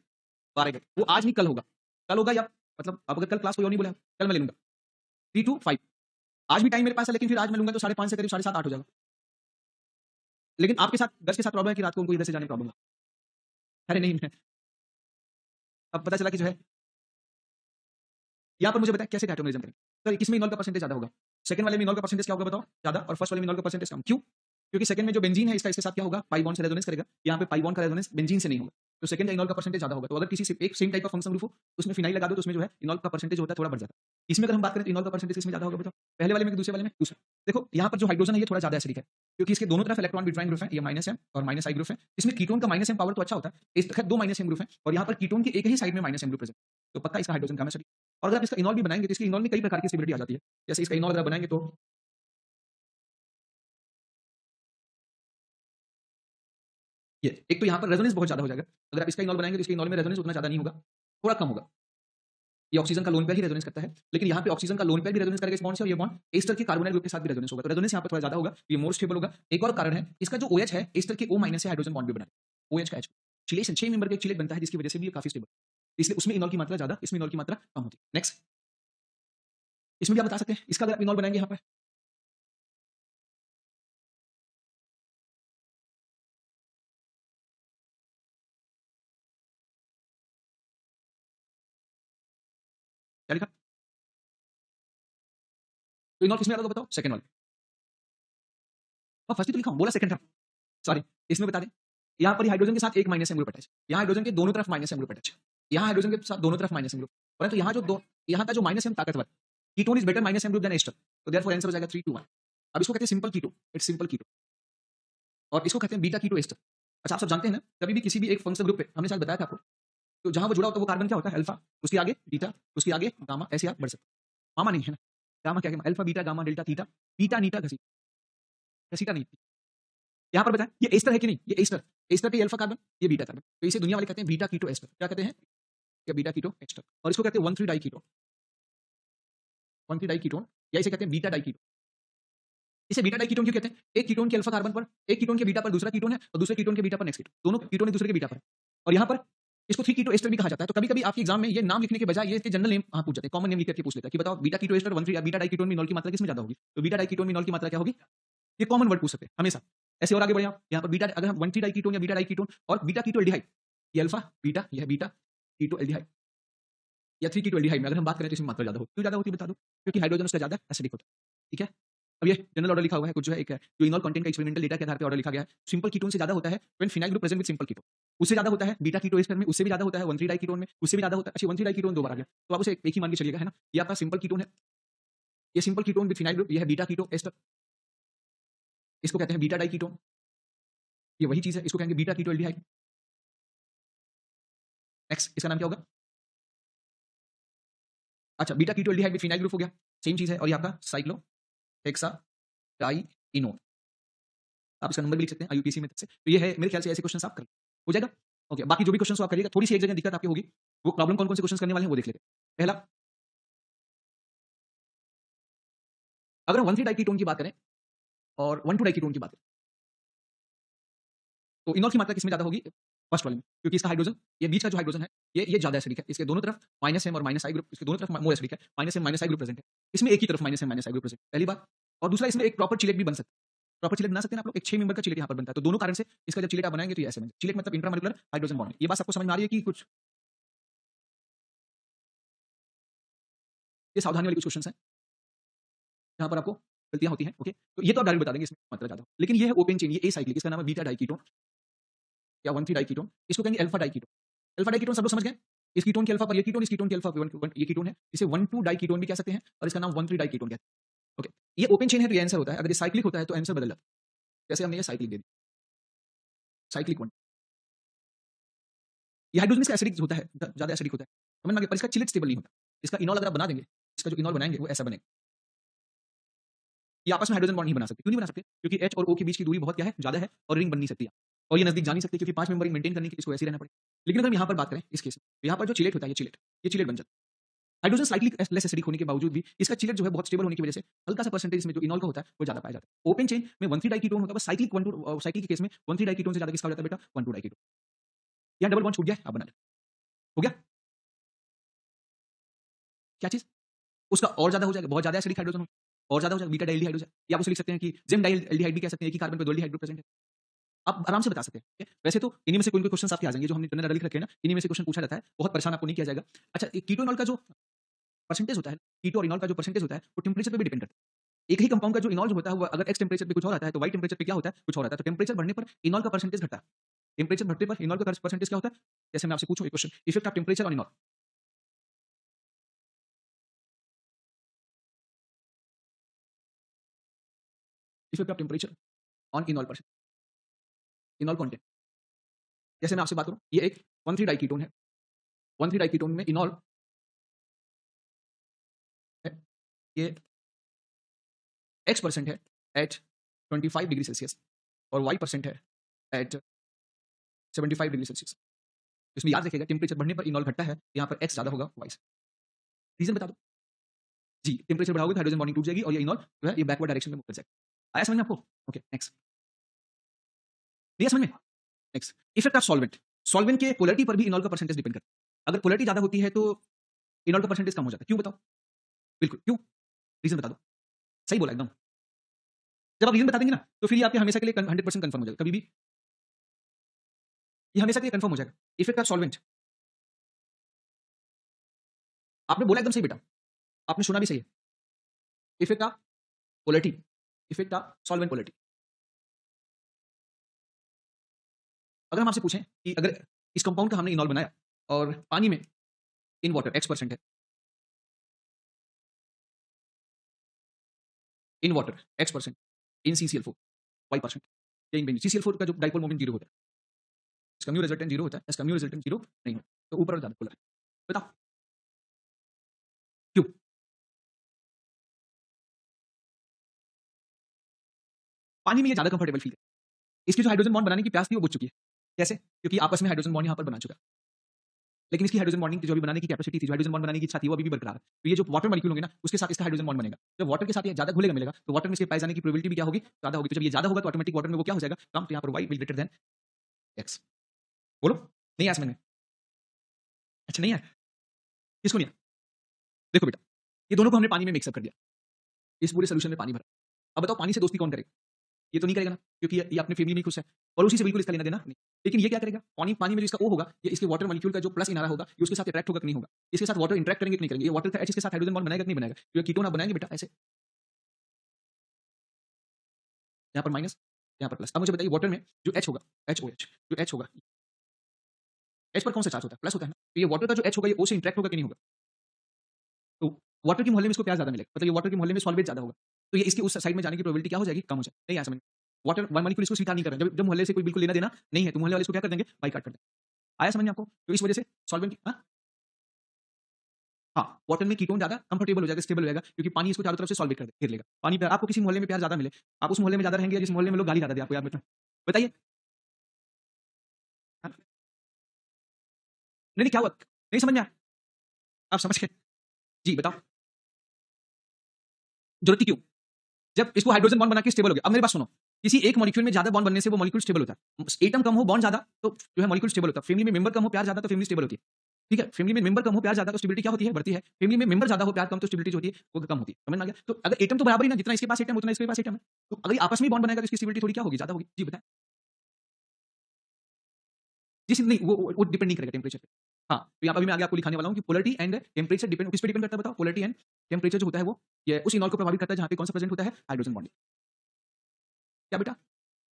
12 बजे। वो आज नहीं कल होगा। कल होगा या मतलब अब अगर कल क्लास कोई और नहीं बोला, कल मैं ले लूंगा 3 to 5। आज भी टाइम मेरे पास है, लेकिन फिर आज मैं लूंगा तो 5:30 से करीब 7:30 8 हो जाएगा। लेकिन आपके साथ गज के साथ प्रॉब्लम है कि रात को उनको इधर से जाने प्रॉब्लम है। अरे नहीं मैं अब पता चला कि जो है यहाँ पर मुझे बताया कैसे डायटोमेरिज्म करें। सर किसमें इनॉल का परसेंटेज ज्यादा होगा? सेकंड वाले में इनॉल का परसेंटेज क्या होगा बताओ? ज्यादा, और फर्स्ट वाले में इनॉल का परसेंटेज कम। क्यों? क्योंकि सेकंड में जो बेंजीन है इसके साथ क्या होगा? पाई बॉन्ड से रेजोनेंस करेगा। यहाँ पे पाई बॉन्ड का रेजोनेंस बेंजीन से नहीं होगा, तो सेकंड का इनॉल का परसेंटेज ज्यादा होगा। तो अगर किसी से एक सेम टाइप का फंक्शन ग्रुप हो तो उसमें फिनाइल लगा दो तो उसमें जो है इनॉल का परसेंटेज होता है थोड़ा बढ़ जाता है। इसमें अगर हम बात करें तो इनॉल का परसेंटेज किसमें ज्यादा होगा बताओ? पहले वाले में कि दूसरे वाले में? दूसरे। देखो यहाँ पर जो हाइड्रोजन है ये थोड़ा ज्यादा एसिडिक है, क्योंकि इसके दोनों तरफ इलेक्ट्रॉन विट्राइन ग्रुप है, ये -m और -i ग्रुप है। इसमें कीटोन का -m पावर तो अच्छा होता है, इस खैर 2 -m ग्रुप है और यहाँ पर कीटोन के एक ही साइड में -m ग्रुप प्रेजेंट, तो पक्का इसका हाइड्रोजन कम है एसिडिक। और अगर आप इसका इनॉल भी बनाएंगे तो इसके इनॉल में कई प्रकार की स्टेबिलिटी आ जाती है। जैसे इसका इनॉल अगर बनाएंगे तो ये एक तो यहाँ पर रेजोनेंस बहुत ज्यादा हो जाएगा। अगर आप इसका इनॉल बनाएंगे तो इसके इनॉल में रेजोनेंस उतना ज्यादा नहीं होगा, थोड़ा कम होगा। ये ऑक्सीजन का लोन पेयर ही रेजोनेंस करता है, लेकिन यहाँ पे ऑक्सीजन का लोन पेयर भी रेजोनेंस करेगा इस बॉन्ड से, और ये बॉन्ड एस्टर के कार्बोनाइल ग्रुप के साथ भी रेजोनेंस होगा, तो रेजोनेंस यहाँ पर थोड़ा ज्यादा होगा, ये मोर स्टेबल होगा। एक और कारण है इसका जो OH है एस्टर के O- से हाइड्रोजन बॉन्ड भी बना है, OH का H। चिलेशन 6 मेंबर का एक चिलेट बनता है जिसकी वजह से भी ये काफी स्टेबल, इसलिए उसमें इनॉल की मात्रा ज्यादा, इसमें इनॉल की मात्रा कम होती है। नेक्स्ट इसमें भी आप बता सकते हैं इसका अगर आप इनॉल बनाएंगे यहाँ पर क्या लिखा, तो इनॉल किसमें ज्यादा होगा बताओ? सेकंड वाले। और फर्स्ट ही तो लिखा हूं, बोला सेकंड था, सॉरी। इसमें बता दें यहाँ पर हाइड्रोजन के साथ एक -m ग्रुप अटैच, यहाँ हाइड्रोजन के दोनों तरफ -m ग्रुप अटैच, यहाँ हाइड्रोजन के साथ दोनों तरफ -m ग्रुप, परंतु यहाँ जो दो यहाँ का जो -m ताकतवर, ketone is better -m group than ester, तो देयरफॉर आंसर हो जाएगा 3 to 1। अब इसको कहते हैं simple keto, it's simple keto, और इसको कहते हैं बीटा कीटो एस्टर। अच्छा आप सब जानते हैं ना, कभी भी किसी भी एक फंक्शनल ग्रुप पे हमने शायद बताया था आपको, तो जहां वो जुड़ा होता है वो कार्बन क्या होता है? अल्फा, उसके आगे बीटा, उसके आगे गामा, ऐसे आप बढ़ सकते हैं। मामा नहीं है ना, गामा क्या है? Alpha beta gamma delta theta, beta नीटा घसीटा, घसीटा नहीं। यहाँ पर बताएं ये एस्टर है कि नहीं? ये एस्टर, एस्टर पे अल्फा कार्बन, ये बीटा कार्बन, तो इसे दुनिया वाले कहते हैं बीटा कीटो एस्टर। क्या कहते हैं? या बीटा कीटो एस्टर, और इसको कहते हैं 1,3 डाई कीटोन, 1,3 डाई कीटोन, या इसे कहते हैं बीटा डाई कीटोन। इसे बीटा डाई कीटोन क्यों कहते हैं? एक कीटोन के अल्फा कार्बन पर, एक कीटोन के बीटा पर दूसरा कीटोन है, और दूसरे कीटोन के बीटा पर नेक्स्ट कीटोन, दोनों कीटोन एक दूसरे के बीटा पर है, और यहाँ पर इसको 3 कीटो एस्टर भी कहा जाता है। तो कभी-कभी आपके एग्जाम में ये नाम लिखने के बजाय ये इसके जनरल नेम पूछ जाते हैं, कॉमन नेम लिख करके पूछ लेता है कि बताओ beta keto ester 1,3 beta diketone में इनॉल की मात्रा किसमें ज्यादा होगी? तो बीटा डाई कीटोन में इनॉल की मात्रा क्या होगी? ये कॉमन वर्ड पूछ सकते हैं हमेशा। ऐसे और आगे बढ़े आप, यहाँ पर बीटा, अगर हम 1,3 डाई कीटोन या बीटा डाई कीटोन और बीटा कीटो एल्डिहाइड, ये अल्फा बीटा, यह बीटा कीटो एल्डिहाइड, या 3 कीटो एल्डिहाइड में अगर हम बात करें तो इसमें मात्रा ज्यादा होती है। क्यों ज्यादा होती है बता दो? क्योंकि हाइड्रोजन उसका ज्यादा एसिडिक होता है। ठीक है, अब ये जनरल ऑर्डर लिखा हुआ है, कुछ जो है एक जो इनॉल कंटेंट का एक्सपेरिमेंटल डेटा के आधार पर ऑर्डर लिखा गया है। सिंपल कीटोन से ज्यादा होता है when phenyl group present with simple ketone, उससे ज्यादा होता है बीटा कीटो एस्टर में, उससे भी ज्यादा होता है 1,3 डाई कीटोन में, उससे भी ज्यादा होता है, अच्छा 1,3 डाई कीटोन दो बार आ गया तो आप उसे एक ही मान के चलिएगा, है ना। ये आपका सिंपल कीटोन है, ये simple ketone with phenyl group, ये है बीटा कीटो एस्टर, इसको कहते हैं बीटा डाई कीटोन, ये वही चीज है, इसको कहेंगे बीटा कीटो एल्डिहाइड। नेक्स्ट इसका नाम क्या होगा? अच्छा beta keto aldehyde with phenyl group हो गया, सेम चीज है, और ये आपका साइक्लो हेक्सा डाई इनोन, आप इसका नंबर भी लिख सकते हैं IUPAC में से। तो ये है मेरे ख्याल से ऐसे क्वेश्चन आप कर हो जाएगा। ओके, बाकी जो भी क्वेश्चन आप करिएगा, थोड़ी सी एक जगह दिक्कत आपकी होगी, वो प्रॉब्लम कौन कौन से क्वेश्चन करने वाले हैं वो देख लेते हैं। पहला, अगर हम 1,3 डाइकीटोन की बात करें और 1,2 डाइकीटोन की बात करें तो इनॉल की मात्रा किसमें ज्यादा होगी? फर्स्ट वाले में, क्योंकि इसका हाइड्रोजन, ये बीच का जो हाइड्रोजन है ये ज्यादा एसिडिक है, इसके दोनों तरफ -m और -i ग्रुप, इसके दोनों तरफ मोर एसिडिक है, -m -i ग्रुप प्रेजेंट है, इसमें एक ही तरफ -m -i ग्रुप प्रेजेंट, पहली बात। और दूसरा, इसमें एक प्रॉपर चिलेट भी बन सकता है, प्रॉपर चिलेट बना सकते हैं आप लोग, एक 6 मेंबर का चिलेट यहाँ पर बनता है, तो दोनों कारण से इसका जब चिलेट आप बनाएंगे तो ये ऐसे बनेगा। चिलेट मतलब इंट्रामोलिकुलर हाइड्रोजन बॉन्ड। ये बात सबको समझ में आ रही है कि कुछ ये सावधानी वाली कुछ क्वेश्चन है जहाँ पर आपको गलतियां होती हैं। ओके, तो ये तो आप डायरेक्ट बता देंगे इसमें मात्रा ज्यादा, लेकिन ये है ओपन चेन, ये एसाइक्लिक, इसका नाम है बीटा डाइकीटोन या 1,3 डाइकीटोन, इसको कहेंगे अल्फा डाइकीटोन। अल्फा डाइकीटोन सब लोग समझ गए? इस कीटोन के अल्फा पर ये कीटोन, इस कीटोन के अल्फा पर ये कीटोन है, इसे 1,2 डाइकीटोन भी कह सकते हैं, और इसका नाम 1,3 डाइकीटोन कहते हैं। ओके, ये ओपन चेन है तो ये आंसर होता है, अगर ये साइक्लिक होता है तो आंसर बदल जाता है। जैसे हमने ये साइक्लिक दे दी, साइक्लिक वन, ये हाइड्रोजन इसका एसिडिक होता है, ज्यादा एसिडिक होता है, समझ में आ गया? पर इसका चिलेट स्टेबल नहीं होता। इसका इनॉल अगर आप बना देंगे, इसका जो इनॉल बनाएंगे वो ऐसा बनेगा। ये आपस में हाइड्रोजन बॉन्ड नहीं बना सकते। क्यों नहीं बना सकते? क्योंकि H और O के बीच की दूरी बहुत क्या है, ज्यादा है, और रिंग बन नहीं सकती है। और ये नजदीक जा नहीं सकती, क्योंकि 5 मेंबर रिंग मेंटेन करने के लिए इसको ऐसे ही रहना पड़ेगा। लेकिन अगर हम यहाँ पर बात करें इस केस में, तो यहाँ पर जो चिलेट होता है, ये चिलेट बन जाता है। हाइड्रोजन स्लाइटली लेस एसिडिक होने के बावजूद भी इसका चिलेट जो है बहुत स्टेबल होने की वजह से हल्का सा परसेंटेज इसमें जो इनॉल का होता है वो ज्यादा पाया जाता है। ओपन चेन में 1,3 डाइकीटोन होता है, बस साइक्लिक 1,2 साइक्लिक के केस में 1,3 डाइकीटोन से ज्यादा किसका हो जाता है बेटा? 1,2 डाइकीटोन। यहाँ डबल बॉन्ड छूट गया है, आप बना लें। हो गया? क्या चीज? उसका और ज्यादा हो जाएगा, बहुत ज्यादा एसिडिक हाइड्रोजन हो, और ज्यादा हो जाएगा, बीटा डाइल्डी हाइड्रोजन, या आप उसे लिख सकते हैं कि जिम डाइल्डिहाइड भी कह सकते हैं, एक ही कार्बन पे डुअल हाइड्रो प्रेजेंट है। आप आराम से बता सकते हैं, ठीक है? वैसे तो इन्हीं में से कोई क्वेश्चन आपके आ जाएंगे, जो हमने जनरल लिख रखे हैं ना, इन्हीं में से क्वेश्चन पूछा जाता है, बहुत परेशान आपको नहीं किया जाएगा। अच्छा, कीटो इनॉल का जो परसेंटेज होता है, कीटो और इनॉल का जो परसेंटेज होता है, वो टेम्परेचर पे भी डिपेंड करता है। एक ही कंपाउंड का जो इनॉल जो होता है, वो अगर एक्स टेम्परेचर पे कुछ और आता है, तो वाई टेम्परेचर पे क्या होता है, कुछ और आता है। तो टेम्परेचर बढ़ने पर इनॉल का परसेंटेज घटता है, टेम्परेचर बढ़ने पर इनॉल का परसेंटेज क्या होता है? जैसे मैं आपसे पूछूं एक question, effect of temperature on इनॉल, effect of temperature on इनॉल percent, इनॉल content. जैसे मैं आपसे बात करूं, ये एक 1,3 डाइकीटोन है, 1,3 डाइकीटोन में इनॉल है, ये x% है एट 25 डिग्री सेल्सियस, और y% है एट 75 डिग्री सेल्सियस। इसमें याद रखिएगा, टेम्परेचर बढ़ने पर इनॉल घटता है, यहाँ पर x ज्यादा होगा y से। रीजन बता दो जी, टेम्परेचर बढ़ाओगे तो हाइड्रोजन बॉन्डिंग टूट जाएगी, और ये इनॉल जो है ये बैकवर्ड डायरेक्शन में मूव कर जाएगा। आया समझ में आपको? Okay, next. नहीं समझ में? Next, effect of solvent. Solvent के पोलरिटी पर भी इनॉल का परसेंटेज डिपेंड करता है। अगर पोलरिटी ज्यादा होती है तो इनॉल का परसेंटेज कम हो जाता है। क्यों बताओ? बिल्कुल, क्यों? रीजन बता दो। सही बोला एकदम। जब आप रीजन बता देंगे ना, तो फिर ये आपके हमेशा के लिए 100% कंफर्म हो जाएगा, कभी भी ये हमेशा के लिए कंफर्म हो जाएगा। इफेक्ट ऑफ सॉल्वेंट, आपने बोला एकदम सही बेटा, आपने सुना भी सही है। Effect of polarity, effect of solvent polarity. अगर हम आपसे पूछें कि अगर इस कंपाउंड का हमने इनॉल बनाया और पानी में इन वाटर x% है, in water x%, in CCl4 y%, in benzene CCl4 का जो डाइपोल मोमेंट 0 होता है, इसका म्यू रिजल्टेंट 0 होता है, इसका म्यू रिजल्टेंट 0 नहीं होता, तो ऊपर और ज्यादा पोलर है। बताओ क्यों? पानी में ये ज्यादा कंफर्टेबल फील है। इसकी जो हाइड्रोजन बॉन्ड बनाने की प्यास थी वो बुझ चुकी है। कैसे? क्योंकि आपस में हाइड्रोजन बॉन्ड यहाँ पर बना चुका है, लेकिन इसकी हाइड्रोजन बॉन्डिंग जो भी बनाने की कैपेसिटी थी, जो हाइड्रोजन बॉन्ड बनाने की इच्छा थी, वो अभी भी बरकरार है। तो ये जो वाटर मॉलिक्यूल होंगे ना, उसके साथ इसका हाइड्रोजन बॉन्ड बनेगा। जब वाटर के साथ ये ज्यादा घुलेगा मिलेगा, तो वाटर में इसके पाए जाने की प्रोबेबिलिटी भी क्या होगी? ज्यादा होगी। तो जब ये ज्यादा होगा तो ऑटोमेटिक वाटर में वो क्या हो जाएगा? कम। तो यहाँ पर y will greater than x। बोलो, नहीं आया समझ में? अच्छा, नहीं आया? किसको नहीं आया? देखो बेटा, ये दोनों को हमने पानी में मिक्सअप कर दिया, इस पूरे सोल्यूशन में पानी भरा। अब बताओ पानी से दोस्ती कौन करेगा? ये तो नहीं करेगा ना, क्योंकि ये अपने फैमिली में खुश है, और उसी से बिल्कुल इसका लेना देना नहीं। लेकिन ये क्या करेगा? पानी में जो इसका O होगा, ये इसके वाटर मॉलिक्यूल का जो प्लस किनारा होगा, ये उसके साथ इंटरेक्ट होगा कि नहीं होगा? इसके साथ वाटर इंटरेक्ट करेंगे कि नहीं करेंगे? ये वाटर का H इसके साथ हाइड्रोजन बॉन्ड बनाएगा कि नहीं बनाएगा? क्योंकि कीटोन आप बनाएंगे बेटा ऐसे, यहाँ पर माइनस, यहाँ पर प्लस। अब मुझे बताइए, वाटर में जो H होगा, HOH, जो H होगा, H पर कौन सा चार्ज होता है? प्लस होता है ना। तो ये वाटर का जो H होगा, ये O से इंटरेक्ट होगा कि नहीं होगा? तो वाटर के मोहल्ले में इसको प्यार ज्यादा मिलेगा, मतलब ये वाटर के मोहल्ले में सॉल्वेट ज्यादा होगा, तो ये इसके उस साइड में जाने की प्रोबेबिलिटी क्या हो जाएगी? कम हो जाएगी। नहीं आया समझ में? वाटर वन मॉलिक्यूल इसको स्वीकार नहीं कर रहे हैं, जब मोहल्ले से कोई बिल्कुल लेना देना नहीं है, तो मोहल्ले वाले इसको क्या कर देंगे? बाइकाट कर देंगे। आया समझ में आपको? तो इस वजह से सॉल्वेंट हाँ, वाटर में कीटोन ज्यादा कंफर्टेबल हो जाएगा, स्टेबल हो जाएगा, क्योंकि पानी इसको चारों तरफ से सॉल्वेट कर घेर लेगा। पानी पे आपको किसी मोहल्ले में प्यार ज्यादा मिले, आप उस मोहल्ले में ज्यादा रहेंगे, या जिस मोहल्ले में लोग गाली ज्यादा दे आपको, याद बेटा बताइए। हाँ? नहीं नहीं, क्या हुआ? नहीं समझ में आया? आप समझ गए? जी बताओ, जरूरत क्यों? जब इसको हाइड्रोजन बॉन्ड बना के स्टेबल हो गया। अब मेरी बात सुनो, किसी एक मॉलिक्यूल में ज्यादा बॉन्ड बनने से वो मॉलिक्यूल स्टेबल होता है। एटम कम हो, बॉन्ड ज्यादा, तो जो है मॉलिक्यूल स्टेबल होता है। फैमिली में मेंबर कम हो, प्यार ज्यादा, तो फैमिली स्टेबल होती है। ठीक है, फैमिली में मेंबर कम हो, प्यार ज्यादा, तो स्टेबिलिटी क्या होती है? बढ़ती है। फैमिली में मेंबर ज्यादा हो, प्यार कम, तो स्टेबिलिटी जो होती है वो कम होती है। समझ में आ गया? तो अगर एटम तो बराबर ही ना, जितना इसके पास एटम उतना इसके पास एटम है, तो अगर ये आपस में बॉन्ड बनाएगा तो इसकी स्टेबिलिटी थोड़ी क्या होगी? ज्यादा होगी। जी बताएं। जिस नहीं वो डिपेंड नहीं करेगा टेम्परेचर पे। हाँ, तो यहाँ पर भी मैं आगे आपको लिखाने वाला हूँ कि पोलरिटी एंड टेम्परेचर डिपेंड, किस पे डिपेंड करता है बताओ? पोलरिटी एंड टेम्परेचर जो होता है वो ये उस इनॉल को प्रभावित करता है जहाँ पे कौन सा प्रेजेंट होता है? Hydrogen bonding. क्या बेटा?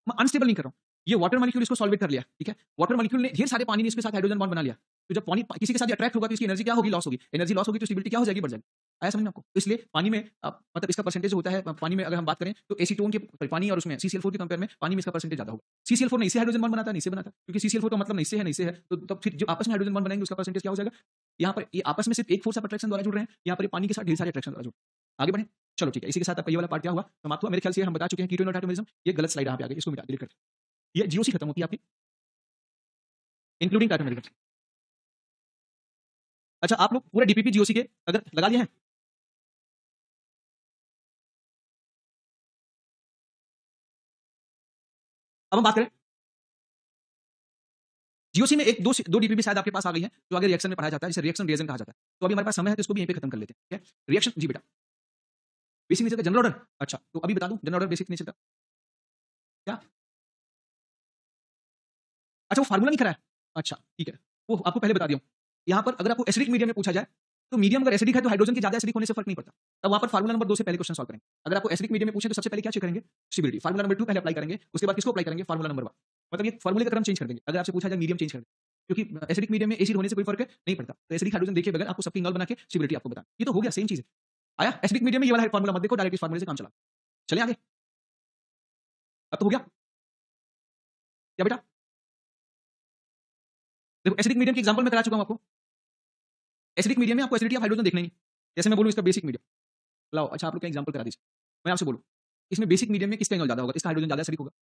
मैं अनस्टेबल नहीं कर रहा हूँ, ये वाटर मॉलिक्यूल इसको सॉल्वेट कर लिया, ठीक है, वाटर मॉलिक्यूल ने ढेर सारे पानी ने इसके साथ हाइड्रोजन बॉन्ड बना लिया, तो जब पानी किसी के साथ अट्रैक्ट होगा तो इसकी एनर्जी क्या होगी? लॉस होगी। एनर्जी लॉस होगी तो स्टेबिलिटी क्या हो जाएगी? बढ़ जाएगी। आया समझ में आपको? तो इसलिए पानी में मतलब इसका परसेंटेज होता है पानी में अगर हम बात करें तो एसीटोन के पानी और उसमें CCl4 के कंपेयर में पानी में इसका परसेंटेज ज़्यादा होगा। CCl4 नहीं से हाइड्रोजन बॉन्ड बनाता है, नहीं से बनाता है। क्योंकि CCl4 का मतलब नहीं से है तो तब फिर जो आपस में हाइड्रोजन बॉन्ड बनाएंगे उसका परसेंटेज क्या हो जाएगा? यहाँ पर ये आपस में सिर्फ एक फोर्स ऑफ अट्रैक्शन द्वारा जुड़ रहे हैं, यहाँ पर ये पानी के साथ ढेर सारे अट्रैक्शन द्वारा जुड़ रहे हैं। आगे बढ़ें? चलो ठीक है, इसी के साथ आपका ये वाला पार्ट क्या हुआ? समाप्त हुआ। मेरे ख्याल से हम बता चुके हैं कीटोन और डायटोमिज्म। ये गलत स्लाइड यहाँ पे आ गई, इसको मिटा डिलीट कर दें। ये जीओसी खत्म होती है आपकी, इंक्लूडिंग डायटोमिज्म। अच्छा, आप लोग पूरे डीपीपी जीओसी के अगर लगा लिए हैं? अब हम बात करें जीओसी में एक दो डीपीपी शायद आपके पास आ गई है जो आगे रिएक्शन में पढ़ाया जाता है, जिसे रिएक्शन रिएजन कहा जाता है। तो अभी हमारे पास समय है तो इसको भी यहीं पे खत्म कर लेते हैं। ठीक है, रिएक्शन जी बेटा, बेसिक नेचर का जनरल ऑर्डर। अच्छा, तो अभी बता दूं जनरल ऑर्डर बेसिक नेचर का क्या? अच्छा, वो फार्मूला नहीं करा है? अच्छा ठीक है, वो आपको पहले बता दिया हूं। यहाँ पर अगर आपको एसिडिक मीडियम में पूछा जाए तो मीडियम अगर एसिडिक है तो हाइड्रोजन के ज्यादा एसिडिक होने से फर्क नहीं पड़ता। तब वहां पर फार्मूला नंबर 2 से पहले क्वेश्चन सॉल्व करेंगे। अगर आपको एसिडिक मीडियम में पूछे तो सबसे पहले क्या चेक करेंगे? स्टेबिलिटी। फार्मूला नंबर 2 पहले अप्लाई करेंगे, उसके बाद किसको अप्लाई करेंगे? Formula number 1। मतलब ये फार्मूले का क्रम चेंज कर देंगे। अगर आपसे पूछा जाए मीडियम चेंज कर देंगे, क्योंकि एसिडिक मीडियम में एसिड होने से कोई फर्क नहीं पड़ता। तो एसिडिक हाइड्रोजन देखे बगैर आपको सबकी नॉल बना के स्टेबिलिटी आपको बताना। ये तो हो गया, सेम चीज है। आया एसिडिक मीडियम में ये वाला फार्मूला मत देखो, डायरेक्ट इस फार्मूले से काम चला। चले आगे, अब तो हो गया क्या बेटा? देखो एसिडिक मीडियम की एग्जांपल मैं करा चुका हूं आपको। एसिडिक मीडियम में आपको एसिडिटी ऑफ हाइड्रोजन देखना ही नहीं। जैसे मैं बोलूं इसका बेसिक मीडियम लाओ, अच्छा आप लोग का एग्जांपल करा दीजिए। मैं आपसे बोलूं इसमें बेसिक मीडियम में किसका एंगल ज्यादा होगा? इसका हाइड्रोजन ज्यादा एसिडिक होगा,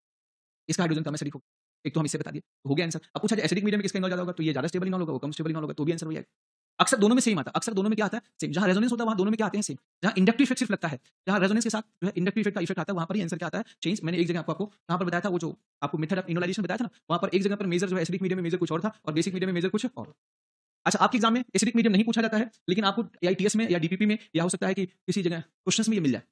इसका हाइड्रोजन कम एसिडिक होगा। एक तो हम इससे बता दिए, तो हो गया आंसर। अब पूछा जाए एसिडिक मीडियम में किसका एंगल ज्यादा होगा, तो ये ज्यादा स्टेबल इनॉल होगा, वो कम स्टेबल इनॉल होगा, तो भी आंसर वही आएगा। अक्सर दोनों में सेम आता है। अक्सर दोनों में क्या आता है? सेम। जहां रेजोनेंस होता है वहां दोनों में क्या आते हैं? सेम। जहां इंडक्टिव इफेक्ट सिर्फ लगता है, जहां रेजोनेंस के साथ जो है इंडक्टिव इफेक्ट का इफेक्ट आता है, वहां पर ही आंसर क्या आता है? चेंज। मैंने एक जगह आपको कहां पर बताया था, वो जो आपको मेथड ऑफ इनोलाइजेशन बताया था ना, वहां पर एक जगह पर मेजर जो है एसिडिक मीडियम में मेजर कुछ और था और बेसिक मीडियम में मेजर कुछ और। अच्छा, आपके एग्जाम में एसिडिक मीडियम नहीं पूछा जाता है, लेकिन आपको आईटीएस में या डीपीपी में या हो सकता है कि किसी जगह क्वेश्चंस में ये मिल जाए।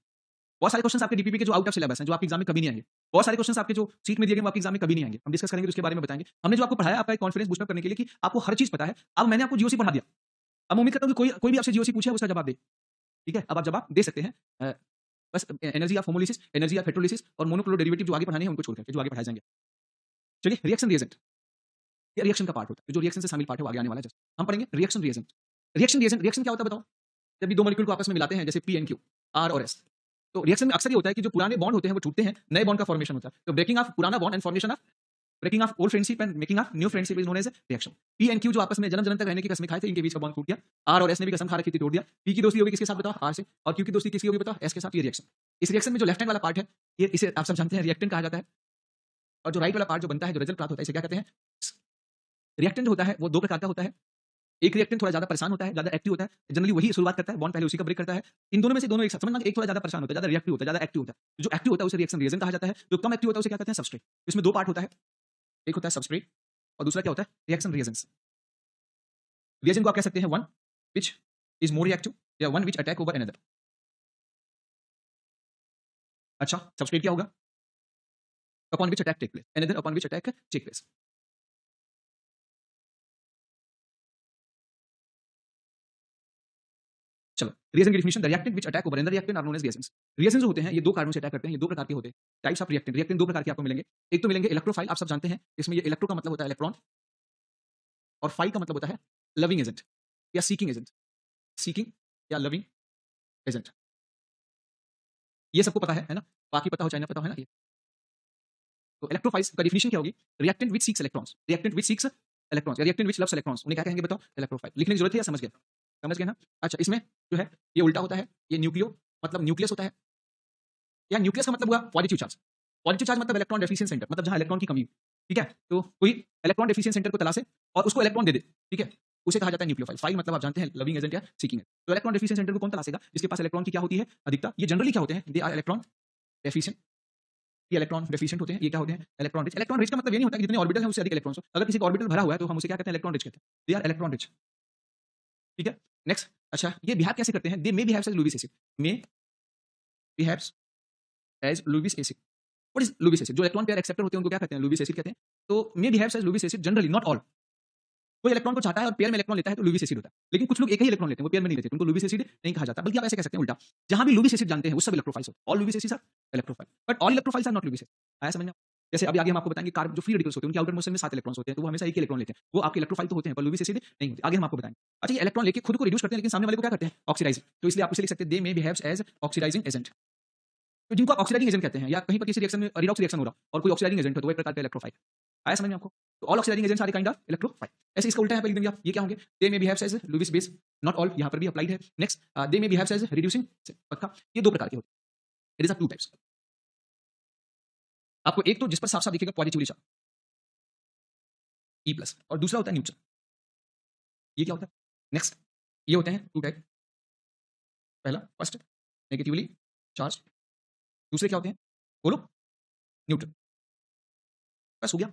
बहुत सारे क्वेश्चंस आपके डीपीपी के जो आउट ऑफ सिलेबस हैं, जो आपके एग्जाम में कभी नहीं आएंगे। बहुत सारे क्वेश्चंस आपके जो सीट में दिए गए वो आपके एग्जाम में कभी नहीं आएंगे। हम डिस्कस करेंगे, उसके बारे में बताएंगे। हमने जो आपको पढ़ाया आपका कॉन्फिडेंस बूस्ट अप करने के लिए कि आपको हर चीज पता है। अब मैंने आपको जीओसी पढ़ा दिया। अब उम्मीद करता हूं कि कोई भी आपसे जीओसी पूछे उसका जवाब दे। ठीक है, अब आप जवाब दे सकते हैं। बस energy of homolysis, energy of हेटेरोलिसिस और मोनोक्लोनल डेरिवेटिव जो आगे पढ़ाने हैं उनको छोड़ करके जो आगे पढ़ाए जाएंगे। चलिए, रिएक्शन रिएजेंट, ये रिएक्शन का पार्ट होता है। जो रिएक्शन से शामिल पार्ट है वो आगे आने वाला है। हम पढ़ेंगे reaction reagent. Reaction reagent, reaction क्या होता है बताओ? जब भी दो मॉलिक्यूल को आपस में मिलाते हैं, जैसे पी एन क्यू, आर और एस, तो रिएक्शन में अक्सर ये होता है कि जो पुराने बॉन्ड होते हैं वो टूटते हैं, नए बॉन्ड का फॉर्मेशन होता है। तो ब्रेकिंग ऑफ पुराना bond and formation of breaking of old friendship and making of new friendship is known as reaction. P and Q जो आपस में जन्म जन्म तक रहने की कसमें खाए थे, इनके बीच का बॉन्ड टूट गया। आर और एस ने भी कसम खा रखी थी, तोड़ दिया। पी की दोस्ती होगी किसके साथ बताओ? आर से। और क्यू की दोस्ती किसकी होगी बताओ? एस के साथ। ये रिएक्शन। इस रिएक्शन में जो लेफ्ट हैंड वाला पार्ट है, ये इसे आप सब जानते हैं रिएक्टेंट कहा जाता है। और जो राइट वाला पार्ट जो बनता है, जो रिजल्ट प्राप्त होता है, इसे क्या कहते हैं? रिएक्टेंट होता है वो दो प्रकार का होता है। एक रिएक्टेंट थोड़ा ज्यादा परेशान होता है, ज्यादा एक्टिव होता है, जनरली वही शुरुआत करता है, बॉन्ड पहले उसी का ब्रेक करता है। इन दोनों में से दोनों एक साथ समझना, एक थोड़ा ज्यादा परेशान होता है, ज्यादा रिएक्टिव होता है, ज्यादा एक्टिव होता है। जो एक्टिव होता है उसे रिएक्शन रिएजेंट कहा जाता है, जो कम एक्टिव होता है उसे क्या कहते हैं? सबस्ट्रेट। इसमें दो पार्ट होता है, एक होता है सबस्ट्रेट और दूसरा क्या होता है? Reaction reagents. रिएजेंट को आप कह सकते हैं one which is more reactive या one which attack over another. अच्छा, सबस्ट्रेट क्या होगा? Upon which attack take place, another upon which attack take place. चलो, रिएजेंट की definition, the reactant which attack over another reactant are known as reagents. Reagents जो होते हैं ये दो कार्बन से अटैक करते हैं। ये दो प्रकार के होते हैं, टाइप्स ऑफ रिएक्टेंट। रिएक्टेंट दो प्रकार के आपको मिलेंगे। एक तो मिलेंगे इलेक्ट्रोफाइल, आप सब जानते हैं, इसमें ये इलेक्ट्रो का मतलब होता है इलेक्ट्रॉन और फाइल का मतलब होता है लविंग एजेंट या सीकिंग एजेंट। सीकिंग या लविंग एजेंट, ये सबको पता है ना? बाकी पता हो चाहे ना पता हो, है ना? ये तो इलेक्ट्रोफाइल्स का डेफिनेशन क्या होगी? Reactant which seeks electrons, reactant which seeks electrons या रिएक्टेंट व्हिच लव्स इलेक्ट्रॉन्स, उन्हें क्या कहेंगे बताओ? इलेक्ट्रोफाइल। लिखने की जरूरत है या समझ गए? समझ गए ना? अच्छा, इसमें जो है ये उल्टा होता है, ये न्यूक्लियो मतलब न्यूक्लियस होता है, या न्यूक्लियस का मतलब हुआ पॉजिटिव चार्ज। पॉजिटिव चार्ज मतलब इलेक्ट्रॉन डेफिशिएंट सेंटर, मतलब जहां इलेक्ट्रॉन की कमी हो। ठीक है, तो कोई इलेक्ट्रॉन डेफिशिएंट सेंटर को तलाशे और उसको इलेक्ट्रॉन दे दे, ठीक है, उसे कहा जाता है न्यूक्लियोफाइल। फाइल मतलब आप जानते हैं लविंग एजेंट या सीकिंग है। तो इलेक्ट्रॉन डेफिशिएंट सेंटर को कौन तलाशेगा? जिसके पास इलेक्ट्रॉन की क्या होती है? अधिकता। ये जनरली क्या होते हैं? They are electron deficient. ये इलेक्ट्रॉन डेफिशिएंट होते हैं। ये क्या होते हैं? Electron rich. इलेक्ट्रॉन रिच का मतलब ये नहीं होता कि जितने ऑर्बिटल हैं उससे अधिक इलेक्ट्रॉन्स हो। अगर किसी का ऑर्बिटल भरा हुआ है तो हम उसे क्या कहते हैं? इलेक्ट्रॉन रिच कहते हैं। They are electron rich. ठीक है, नेक्स्ट। अच्छा, ये बिहेव कैसे करते हैं? They may behave as Lewis acid, may behaves as Lewis acid. What is Lewis acid? जो इलेक्ट्रॉन पेयर एक्सेप्टर होते हैं उनको क्या कहते हैं? लुईस एसिड कहते हैं। तो may behaves as Lewis acid generally, not all. कोई इलेक्ट्रॉन को चाहता है और पेयर में इलेक्ट्रॉन लेता है तो लुईस एसिड होता है। लेकिन कुछ लोग एक ही इलेक्ट्रॉन लेते हैं, वो पेयर में नहीं लेते, उनको लुईस एसिड नहीं कहा जाता। बल्कि आप ऐसे कह सकते हैं उल्टा, जहां भी लुईस एसिड जानते हैं वो सब इलेक्ट्रोफाइल्स होते हैं। All Lewis acids are electrophile, but all electrophiles are not Lewis acid. आया समझ में? जैसे अभी आगे हम आपको बताएंगे कार्ब जो फ्री रेडिकल्स होते हैं उनके आउटर मोशन में 7 इलेक्ट्रॉन्स होते हैं, तो वो हमेशा एक ही इलेक्ट्रॉन लेते हैं, वो आपके इलेक्ट्रोफाइल तो होते हैं पर यूवी से सीधे नहीं होते, आगे हम आपको बताएंगे। अच्छा, ये इलेक्ट्रॉन लेके खुद को रिड्यूस करते हैं, लेकिन सामने वाले को क्या करते हैं, ऑक्सीडाइज, तो इसलिए आप इसे लिख सकते हैं they may behaves as oxidising agent. तो जिनको आप ऑक्सीडाइजिंग एजेंट कहते हैं, या कहीं पर किसी रिएक्शन में रिडॉक्स रिएक्शन हो रहा और कोई ऑक्सीडाइजिंग एजेंट हो, तो वो एक प्रकार का इलेक्ट्रोफाइल। आया समझ में आपको? तो all oxidizing agents are kind of electrophile. ऐसे इसका उल्टा है, लिख देंगे आप, ये क्या होंगे, they may behaves as Lewis base, not all, यहां पर भी अप्लाइड है। Next, they may behaves as reducing, पक्का, ये दो प्रकार के होते हैं। It is a two types. आपको एक तो जिस पर साफ साफ दिखेगा पॉजिटिवली चार्ज ई प्लस, और दूसरा होता है न्यूट्रल। ये क्या होता है? नेक्स्ट, ये होते हैं टू टाइप। पहला फर्स्ट नेगेटिवली चार्ज, दूसरे क्या होते हैं, बोलो, न्यूट्रल। बस हो गया।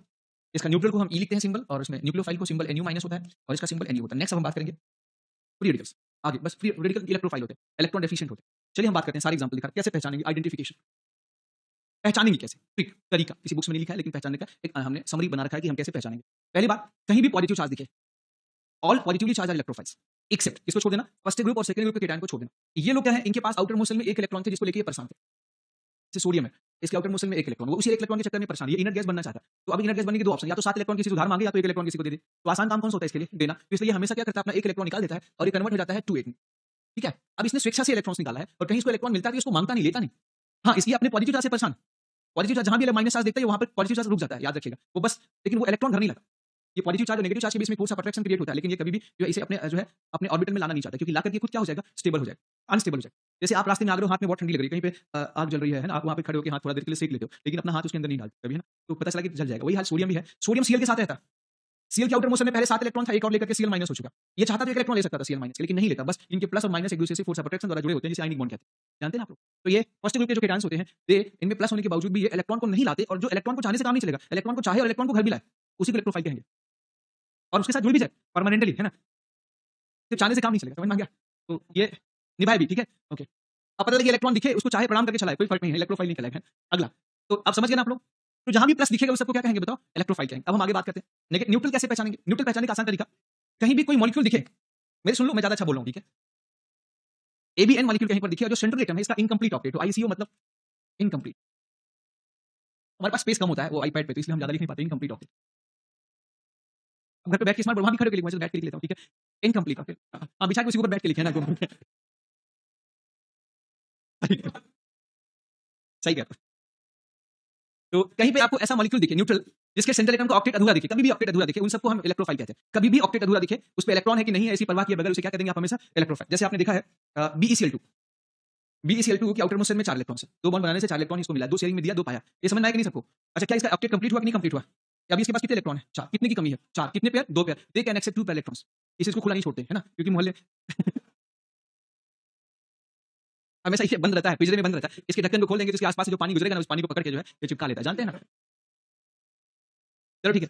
इसका न्यूट्रल को हम ई लिखते हैं सिंबल, और इसमें न्यूक्लियोफाइल को सिंबल NU माइनस होता है, और इसका सिंबल NU होता है। नेक्स्ट अब हम बात करेंगे फ्री रेडिकल्स। आगे बस फ्री रेडिकल इलेक्ट्रोफाइल होते हैं, इलेक्ट्रॉन डेफिशिएंट होते हैं। चलिए हम बात करते हैं, सारे एग्जांपल दिखा कैसे पहचानेंगे, आइडेंटिफिकेशन, पहचानेंगे कैसे, ट्रिक, तरीका, किसी बुक्स में नहीं लिखा है लेकिन पहचानने का एक हमने समरी बना रखा है कि हम कैसे पहचानेंगे। पहली बात, कहीं भी पॉजिटिव चार्ज दिखे, all positively charged are electrophiles, except किसको छोड़ देना, फर्स्ट ग्रुप और सेकंड ग्रुप के केटायन को छोड़ देना। ये लोग क्या है, इनके पास आउटर मोशन में एक इलेक्ट्रॉन थे जिसको लेके ये परेशान थे, जैसे सोडियम है, इसके आउटर मोशन में एक इलेक्ट्रॉन, वो उसी एक इलेक्ट्रॉन के चक्कर में परेशान है, ये इनर गैस बनना चाहता है। तो अब इनर गैस बनने के दो ऑप्शन, या तो 7 इलेक्ट्रॉन किसी से उधार मांगे, या तो एक इलेक्ट्रॉन किसी को दे दे। तो आसान काम कौन सा होता है इसके लिए, देना। तो इसलिए हमेशा क्या करता है, अपना एक इलेक्ट्रॉन निकाल देता है और ये कन्वर्ट हो जाता है 2 में। ठीक है, अब इसने स्वेच्छा से इलेक्ट्रॉन्स निकाला है और कहीं इसको इलेक्ट्रॉन मिलता है तो इसको मांगता नहीं, लेता नहीं। हाँ, इसलिए अपने पॉजिटिव चार्ज से परेशान, पॉजिटिव चार्ज जहां भी माइनस चार्ज देखता है वहां पर पॉजिटिव चार्ज रुक जाता है, याद रखिएगा वो बस, लेकिन वो इलेक्ट्रॉन घर नहीं लगा। ये पॉजिटिव चार्ज और नेगेटिव चार्ज के बीच में फोर्स ऑफ अट्रैक्शन क्रिएट होता है, लेकिन ये कभी भी जो है इसे अपने जो है अपने ऑर्बिटल में लाना नहीं चाहता, क्योंकि लाकर के खुद क्या हो जाएगा, स्टेबल हो जाएगा, अनस्टेबल हो जाएगा। जैसे आप रास्ते में आ रहे हो, हाथ में बहुत ठंडी लग रही है, कहीं पे आग जल रही है ना, आप वहां पे खड़े होकर हाथ थोड़ा देर के लिए सेक लेते हो, लेकिन अपना हाथ उसके अंदर नहीं डालते कभी, है ना, तो पता चला कि जल जाएगा। वही हाल सोडियम भी है, सोडियम Cl के साथ रहता है। Cl के आउटर मोशन में पहले 7 इलेक्ट्रॉन था, एक और लेकर के Cl माइनस हो चुका। ये चाहता तो एक इलेक्ट्रॉन ले सकता था Cl माइनस, लेकिन नहीं लेता, बस इनके प्लस और माइनस एक दूसरे से फोर्स ऑफ अट्रैक्शन द्वारा जुड़े होते हैं, जिसे आयनिक बॉन्ड कहते हैं, जानते हैं आप लोग। तो ये फर्स्ट ग्रुप के जो केटायंस होते हैं, ये इनमें प्लस होने के बावजूद भी ये इलेक्ट्रॉन को नहीं लाते, और जो इलेक्ट्रॉन को चाहने से काम नहीं चलेगा, इलेक्ट्रॉन को चाहे और इलेक्ट्रॉन को घर भी लाए, उसी को इलेक्ट्रोफाइल कहेंगे, और उसके साथ जुड़ भी जाए परमानेंटली, है ना, सिर्फ चाहने से काम नहीं चलेगा, समझ में आ गया? तो ये निभाए भी, ठीक है, ओके। अब पता लगे इलेक्ट्रॉन दिखे, उसको चाहे प्रणाम करके चलाए, कोई फर्क नहीं है, इलेक्ट्रोफाइल नहीं कहलाएगा। अगला, तो अब समझ गए ना आप लोग, तो जहां भी प्लस दिखेगा उस सबको क्या कहेंगे बताओ, इलेक्ट्रोफाइल कहेंगे। अब हम आगे बात करते हैं न्यूट्रल कैसे पहचानेंगे। न्यूट्रल पहचानने का आसान तरीका, कहीं भी कोई मॉलिक्यूल दिखे, मेरे सुन लो, मैं ज्यादा अच्छा बोल रहा हूं, ठीक है, ABN मॉलिक्यूल कहीं पर दिखे और जो सेंट्रल एटम है इसका इनकम्प्लीट ऑक्टेट, तो ICO मतलब इनकम्प्लीट, हमारे पास स्पेस कम होता है वो आईपैड पे, तो इसलिए हम ज्यादा लिख नहीं पाते, इनकम्प्लीट ऑक्टेट। घर पे बैठ के स्मार्ट बोर्ड वहां भी खड़े होकर लिखूंगा, बैठ के लिख लेता हूं, ठीक है, इनकम्प्लीट ऑक्टेट। हाँ, बिछा के उसी के ऊपर बैठ के लिखे ना, सही कहता। तो कहीं पे आपको ऐसा मॉलिक्यूल दिखे न्यूट्रल, जिसके सेंट्रल एटम का ऑक्टेट अधूरा दिखे, कभी भी ऑक्टेट अधूरा दिखे, उन सबको हम इलेक्ट्रोफाइल कहते हैं। कभी भी ऑक्टेट अधूरा दिखे, उस पे इलेक्ट्रॉन है कि नहीं है ऐसी परवाह किए बगैर उसे क्या कह देंगे आप हमेशा, इलेक्ट्रोफाइल। जैसे आपने देखा है BeCl2, BeCl2 के आउटर मोशन में 4 इलेक्ट्रॉन है, 2 बॉन्ड बनाने से 4 इलेक्ट्रॉन इसको मिला, 2 शेयरिंग में दिया, 2 पाया। ये समझ में आया कि नहीं सबको? अच्छा, क्या इसका ऑक्टेट कंप्लीट हुआ कि नहीं कंप्लीट हुआ? अभी इसके पास कितने इलेक्ट्रॉन है, 4, कितने की कमी है, 4, कितने pair, 2 pair, they can accept 2 pair electrons, इसको खुला नहीं छोड़ते, है ना, क्योंकि मोहल्ले हमेशा ये बंद रहता है, पिंजरे में बंद रहता है, इसके ढक्कन को खोल देंगे तो इसके आसपास से जो पानी गुजरेगा ना, उस पानी को पकड़ के जो है ये चिपका लेता है, जानते हैं ना। चलो ठीक है,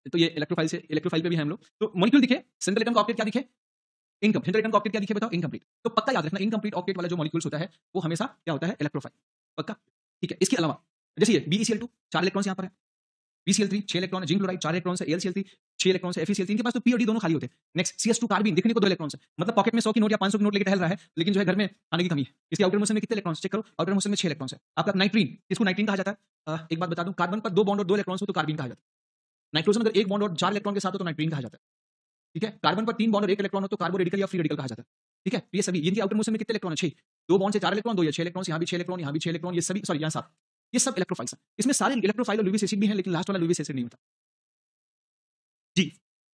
तो ये इलेक्ट्रोफाइल पे भी है हम लोग। तो मॉलिक्यूल दिखे, सेंट्रल एटम का ऑक्टेट क्या दिखे, इनकम, सेंट्रल एटम का ऑक्टेट क्या दिखे बताओ, इनकम्प्लीट। तो पक्का याद रखना, इनकम्प्लीट ऑक्टेट वाला जो मॉलिक्यूल्स होता है वो हमेशा क्या होता है, इलेक्ट्रोफाइल, पक्का, ठीक है। इसके अलावा जैसे ये BeCl2 4 इलेक्ट्रॉन्स यहाँ पर है, BeCl3 6 इलेक्ट्रॉन है, जिंक क्लोराइड 4 इलेक्ट्रॉन्स है, AlCl3 6 इलेक्ट्रॉन्स है, FeCl3, इनके पास तो P और D दोनों खाली होते हैं। नेक्स्ट CS2 कार्बिन, दिखने को 2 इलेक्ट्रॉन्स है, मतलब पॉकेट में 100 की नोट या 500 की नोट लेके टहल रहा है, लेकिन जो है घर में आने की कमी है। इसके आउटर मोशन में कितने इलेक्ट्रॉन्स चेक करो, आउटर मोशन में 6 इलेक्ट्रॉन्स है। आपका नाइट्रीन, इसको नाइट्रीन कहा जाता है। एक बात बता दूं, कार्बन पर 2 बॉन्ड और 2 इलेक्ट्रॉन्स हो तो कार्बिन कहा जाता है। नाइट्रोजन अगर 1 बॉन्ड और 4 इलेक्ट्रॉन के साथ हो तो नाइट्रीन कहा जाता है, ठीक है। कार्बन पर 3 बॉन्ड और 1 इलेक्ट्रॉन हो तो कार्बो रेडिकल या फ्री रेडिकल कहा जाता है, ठीक है। ये सभी, इनके आउटर मोशन में कितने इलेक्ट्रॉन है, 6, 2 बॉन्ड से 4 इलेक्ट्रॉन, 2 या 6 इलेक्ट्रॉन, यहाँ भी 6 इलेक्ट्रॉन, यहाँ भी 6 इलेक्ट्रॉन, ये सभी, सॉरी यहाँ 7, ये सब इलेक्ट्रोफाइल्स हैं। इसमें सारे इलेक्ट्रोफाइल और लुईस एसिड भी हैं, लेकिन लास्ट वाला लुईस एसिड नहीं होता जी।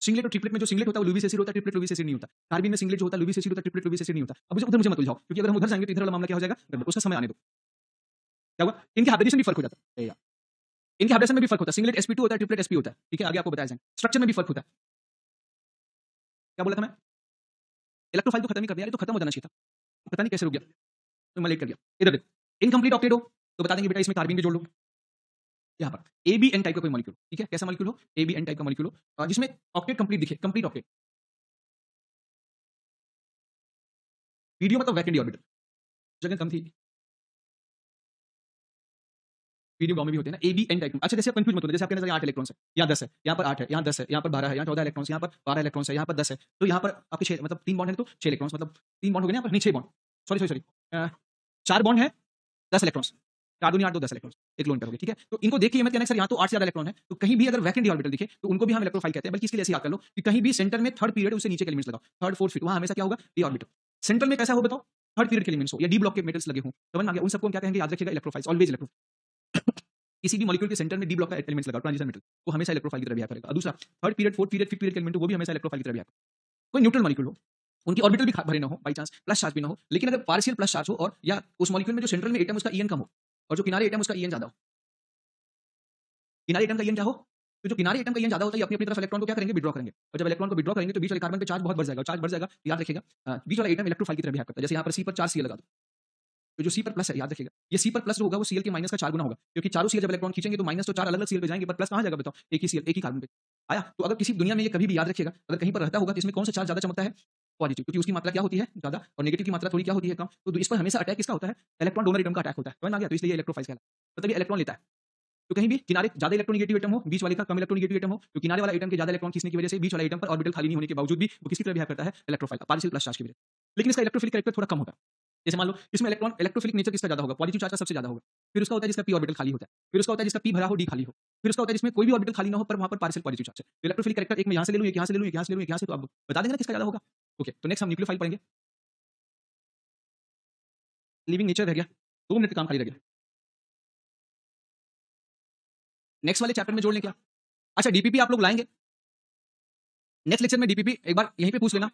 सिंगलेट और ट्रिपलेट में जो सिंगलेट होता है वो लुईस एसिड होता है, ट्रिपलेट लुईस एसिड नहीं होता। कार्बिन में सिंगलेट जो होता है लुईस एसिड होता है, ट्रिपलेट लुईस एसिड नहीं होता। अब उधर मुझे मत उलझाओ, क्योंकि अगर हम उधर जाएंगे तो इधर वाला मामला क्या हो जाएगा, उसका समय आने दो। क्या हुआ, इनके हाइब्रिडेशन भी फर्क हो जाता है, इनके हाइब्रिडेशन में भी फर्क होता है, सिंगलेट sp2 होता है, ट्रिपलेट sp होता है, ठीक है, आगे आपको बताया जाएगा। स्ट्रक्चर में भी फर्क होता है। क्या बोला था मैं, इलेक्ट्रोफाइल तो खत्म ही कर दिया, ये तो खत्म हो जाना चाहिए था, पता नहीं कैसे रुक गया, तो मैं लेट कर गया। इधर देखो, इनकम्प्लीट ऑक्टेट हो तो बता देंगे बेटा इसमें कार्बिन भी जोड़ लो, यहाँ पर ABN टाइप का कोई मॉलिक्यूल, ठीक है, कैसा मॉलिक्यूल हो, ABN टाइप का मॉलिक्यूल हो जिसमें ऑक्टेट कंप्लीट दिखे, कंप्लीट ऑक्टेट। वीडियो मतलब वैकेंट ऑर्बिटल, जगह कम थी, वीडियो गाँव में भी होते हैं ना, ABN टाइप। अच्छा, जैसे आप कंफ्यूज मत हो, जैसे आपके नजर 8 इलेक्ट्रॉन्स है, यहाँ 10 है, यहाँ पर 8 है, यहाँ 10 है, यहाँ पर 12 है, यहाँ 14 इलेक्ट्रॉन्स, यहाँ पर 12 इलेक्ट्रॉन्स है, यहाँ पर 10 है, तो यहाँ पर आपके 6 मतलब 3 बॉन्ड है तो 6 इलेक्ट्रॉन्स, मतलब 3 बॉन्ड हो गए ना, यहाँ पर नहीं 6 बॉन्ड, सॉरी 4 बॉन्ड है 10 इलेक्ट्रॉन्स, 4 दूनी 8 2 10 इलेक्ट्रॉन एक लोन करोगे, ठीक है। तो इनको देख के ये मत कहना सर यहाँ तो 8 से ज्यादा इलेक्ट्रॉन है, तो कहीं भी अगर वैकेंट ऑर्बिटल दिखे तो उनको भी हम इलेक्ट्रोफाइल कहते हैं। बल्कि इसके लिए ऐसे याद कर लो कि कहीं भी सेंटर में थर्ड पीरियड उससे नीचे के एलिमेंट्स लगाओ, थर्ड फोर्थ फिफ्थ, वहां हमेशा क्या होगा, डी ऑर्बिटल। सेंटर में कैसा हो बताओ, थर्ड पीरियड के एलिमेंट्स हो या डी ब्लॉक के मेटल्स लगे हो, समझ में आ गया। उन सबको हम क्या कहेंगे, याद रखिएगा, इलेक्ट्रोफाइल्स, ऑलवेज इलेक्ट्रो किसी भी मॉलिक्यूल के सेंटर में डी ब्लॉक का एलिमेंट्स लगाओ, ट्रांजिशन मेटल, वो हमेशा इलेक्ट्रोफाइल की तरह बिहेव करेगा। और दूसरा third period fourth period fifth period के एलिमेंट वो भी हमेशा इलेक्ट्रोफाइल की तरह बिहेव करेगा। कोई न्यूट्रल मॉलिक्यूल हो, उनकी ऑर्बिटल भी भरे ना हो बाई चांस, प्लस चार्ज भी ना हो, लेकिन अगर पार्शियल प्लस चार्ज हो और या उस मॉलिक्यूल में जो सेंट्रल में एटम उसका ईएन कम हो और जो किनारे एटम उसका ईएन ज्यादा हो, किनारे एटम का ईएन क्या हो, तो जो किनारे एटम का ईएन ज्यादा होता है अपनी अपनी तरफ इलेक्ट्रॉन को क्या करेंगे, विड्रॉ करेंगे। और जब इलेक्ट्रॉन को विड्रॉ करेंगे तो बीच वाले कार्बन पे चार्ज बहुत बढ़ जाएगा, और चार्ज बढ़ जाएगा तो याद रखिएगा बीच वाला एटम इलेक्ट्रोफाइल की तरह बिहेव करता है। जैसे यहाँ पर सी पर 4 सी लगा दो, तो जो सी पर प्लस है, याद रखिएगा, ये सी पर प्लस जो होगा वो सीएल के माइनस का 4 गुना होगा, क्योंकि चारों सीएल जब इलेक्ट्रॉन खींचेंगे तो माइनस तो 4 अलग अलग सीएल पे जाएंगे, पर प्लस कहां जाएगा बताओ, एक ही सीएल, एक ही कार्बन पे आया। तो अगर किसी दुनिया में ये कभी भी याद रखिएगा, अगर कहीं पर रहता होगा तो इसमें कौन सा चार्ज ज्यादा चमकता है, पॉजिटिव, क्योंकि उसकी मात्रा क्या होती है ज्यादा और नेगेटिव की मात्रा थोड़ी क्या होती है कम। तो इस पर हमेशा अटैक किसका होता है, इलेक्ट्रॉन डोनर एटम का अटैक होता है, समझ में आ गया। तो इसलिए इलेक्ट्रोफाइल कहलाता है, मतलब ये इलेक्ट्रॉन लेता है। तो कहीं भी किनारे ज्यादा इलेक्ट्रोनेगेटिव एटम हो, बीच वाले का कम इलेक्ट्रोनेगेटिव एटम हो, तो किनारे वाला एटम के ज्यादा इलेक्ट्रॉन खींचने की वजह से बीच वाला एटम पर ऑर्बिटल खाली नहीं होने के बावजूद भी वो किसकी तरह बिहेव करता है, इलेक्ट्रोफाइल, पार्शियल प्लस चार्ज की वजह से। लेकिन इसका इलेक्ट्रोफिलिक कैरेक्टर थोड़ा कम होता है। जैसे मान लो इसमें इलेक्ट्रॉन इलेक्ट्रोफिलिक नेचर किसका ज्यादा होगा, पॉजिटिव चार्ज का सबसे ज्यादा होगा। फिर उसका होता है जिसका पी ऑर्बिटल खाली होता है, फिर उसका होता है जिसका पी भरा हो, डी खाली हो, फिर उसका होता है जिसमें कोई भी ऑर्बिटल खाली ना हो पर वहां पर पार्शियल पॉजिटिव चार्ज है। तो इलेक्ट्रोफिलिक कैरेक्टर एक में यहां से ले लूं, एक यहां से ले लूं, एक यहां से ले लूं, एक यहां से, तो आप बता देंगे ना किसका ज्यादा होगा। ओके, तो नेक्स्ट हम न्यूक्लियोफाइल पढ़ेंगे। लिविंग नेचर रह गया, 2 मिनट का काम खाली रह गया। नेक्स्ट वाले चैप्टर में जोड़ लें क्या, अच्छा डीपीपी आप लोग लाएंगे नेक्स्ट लेक्चर में, डीपीपी एक बार यहीं पे पूछ लेना।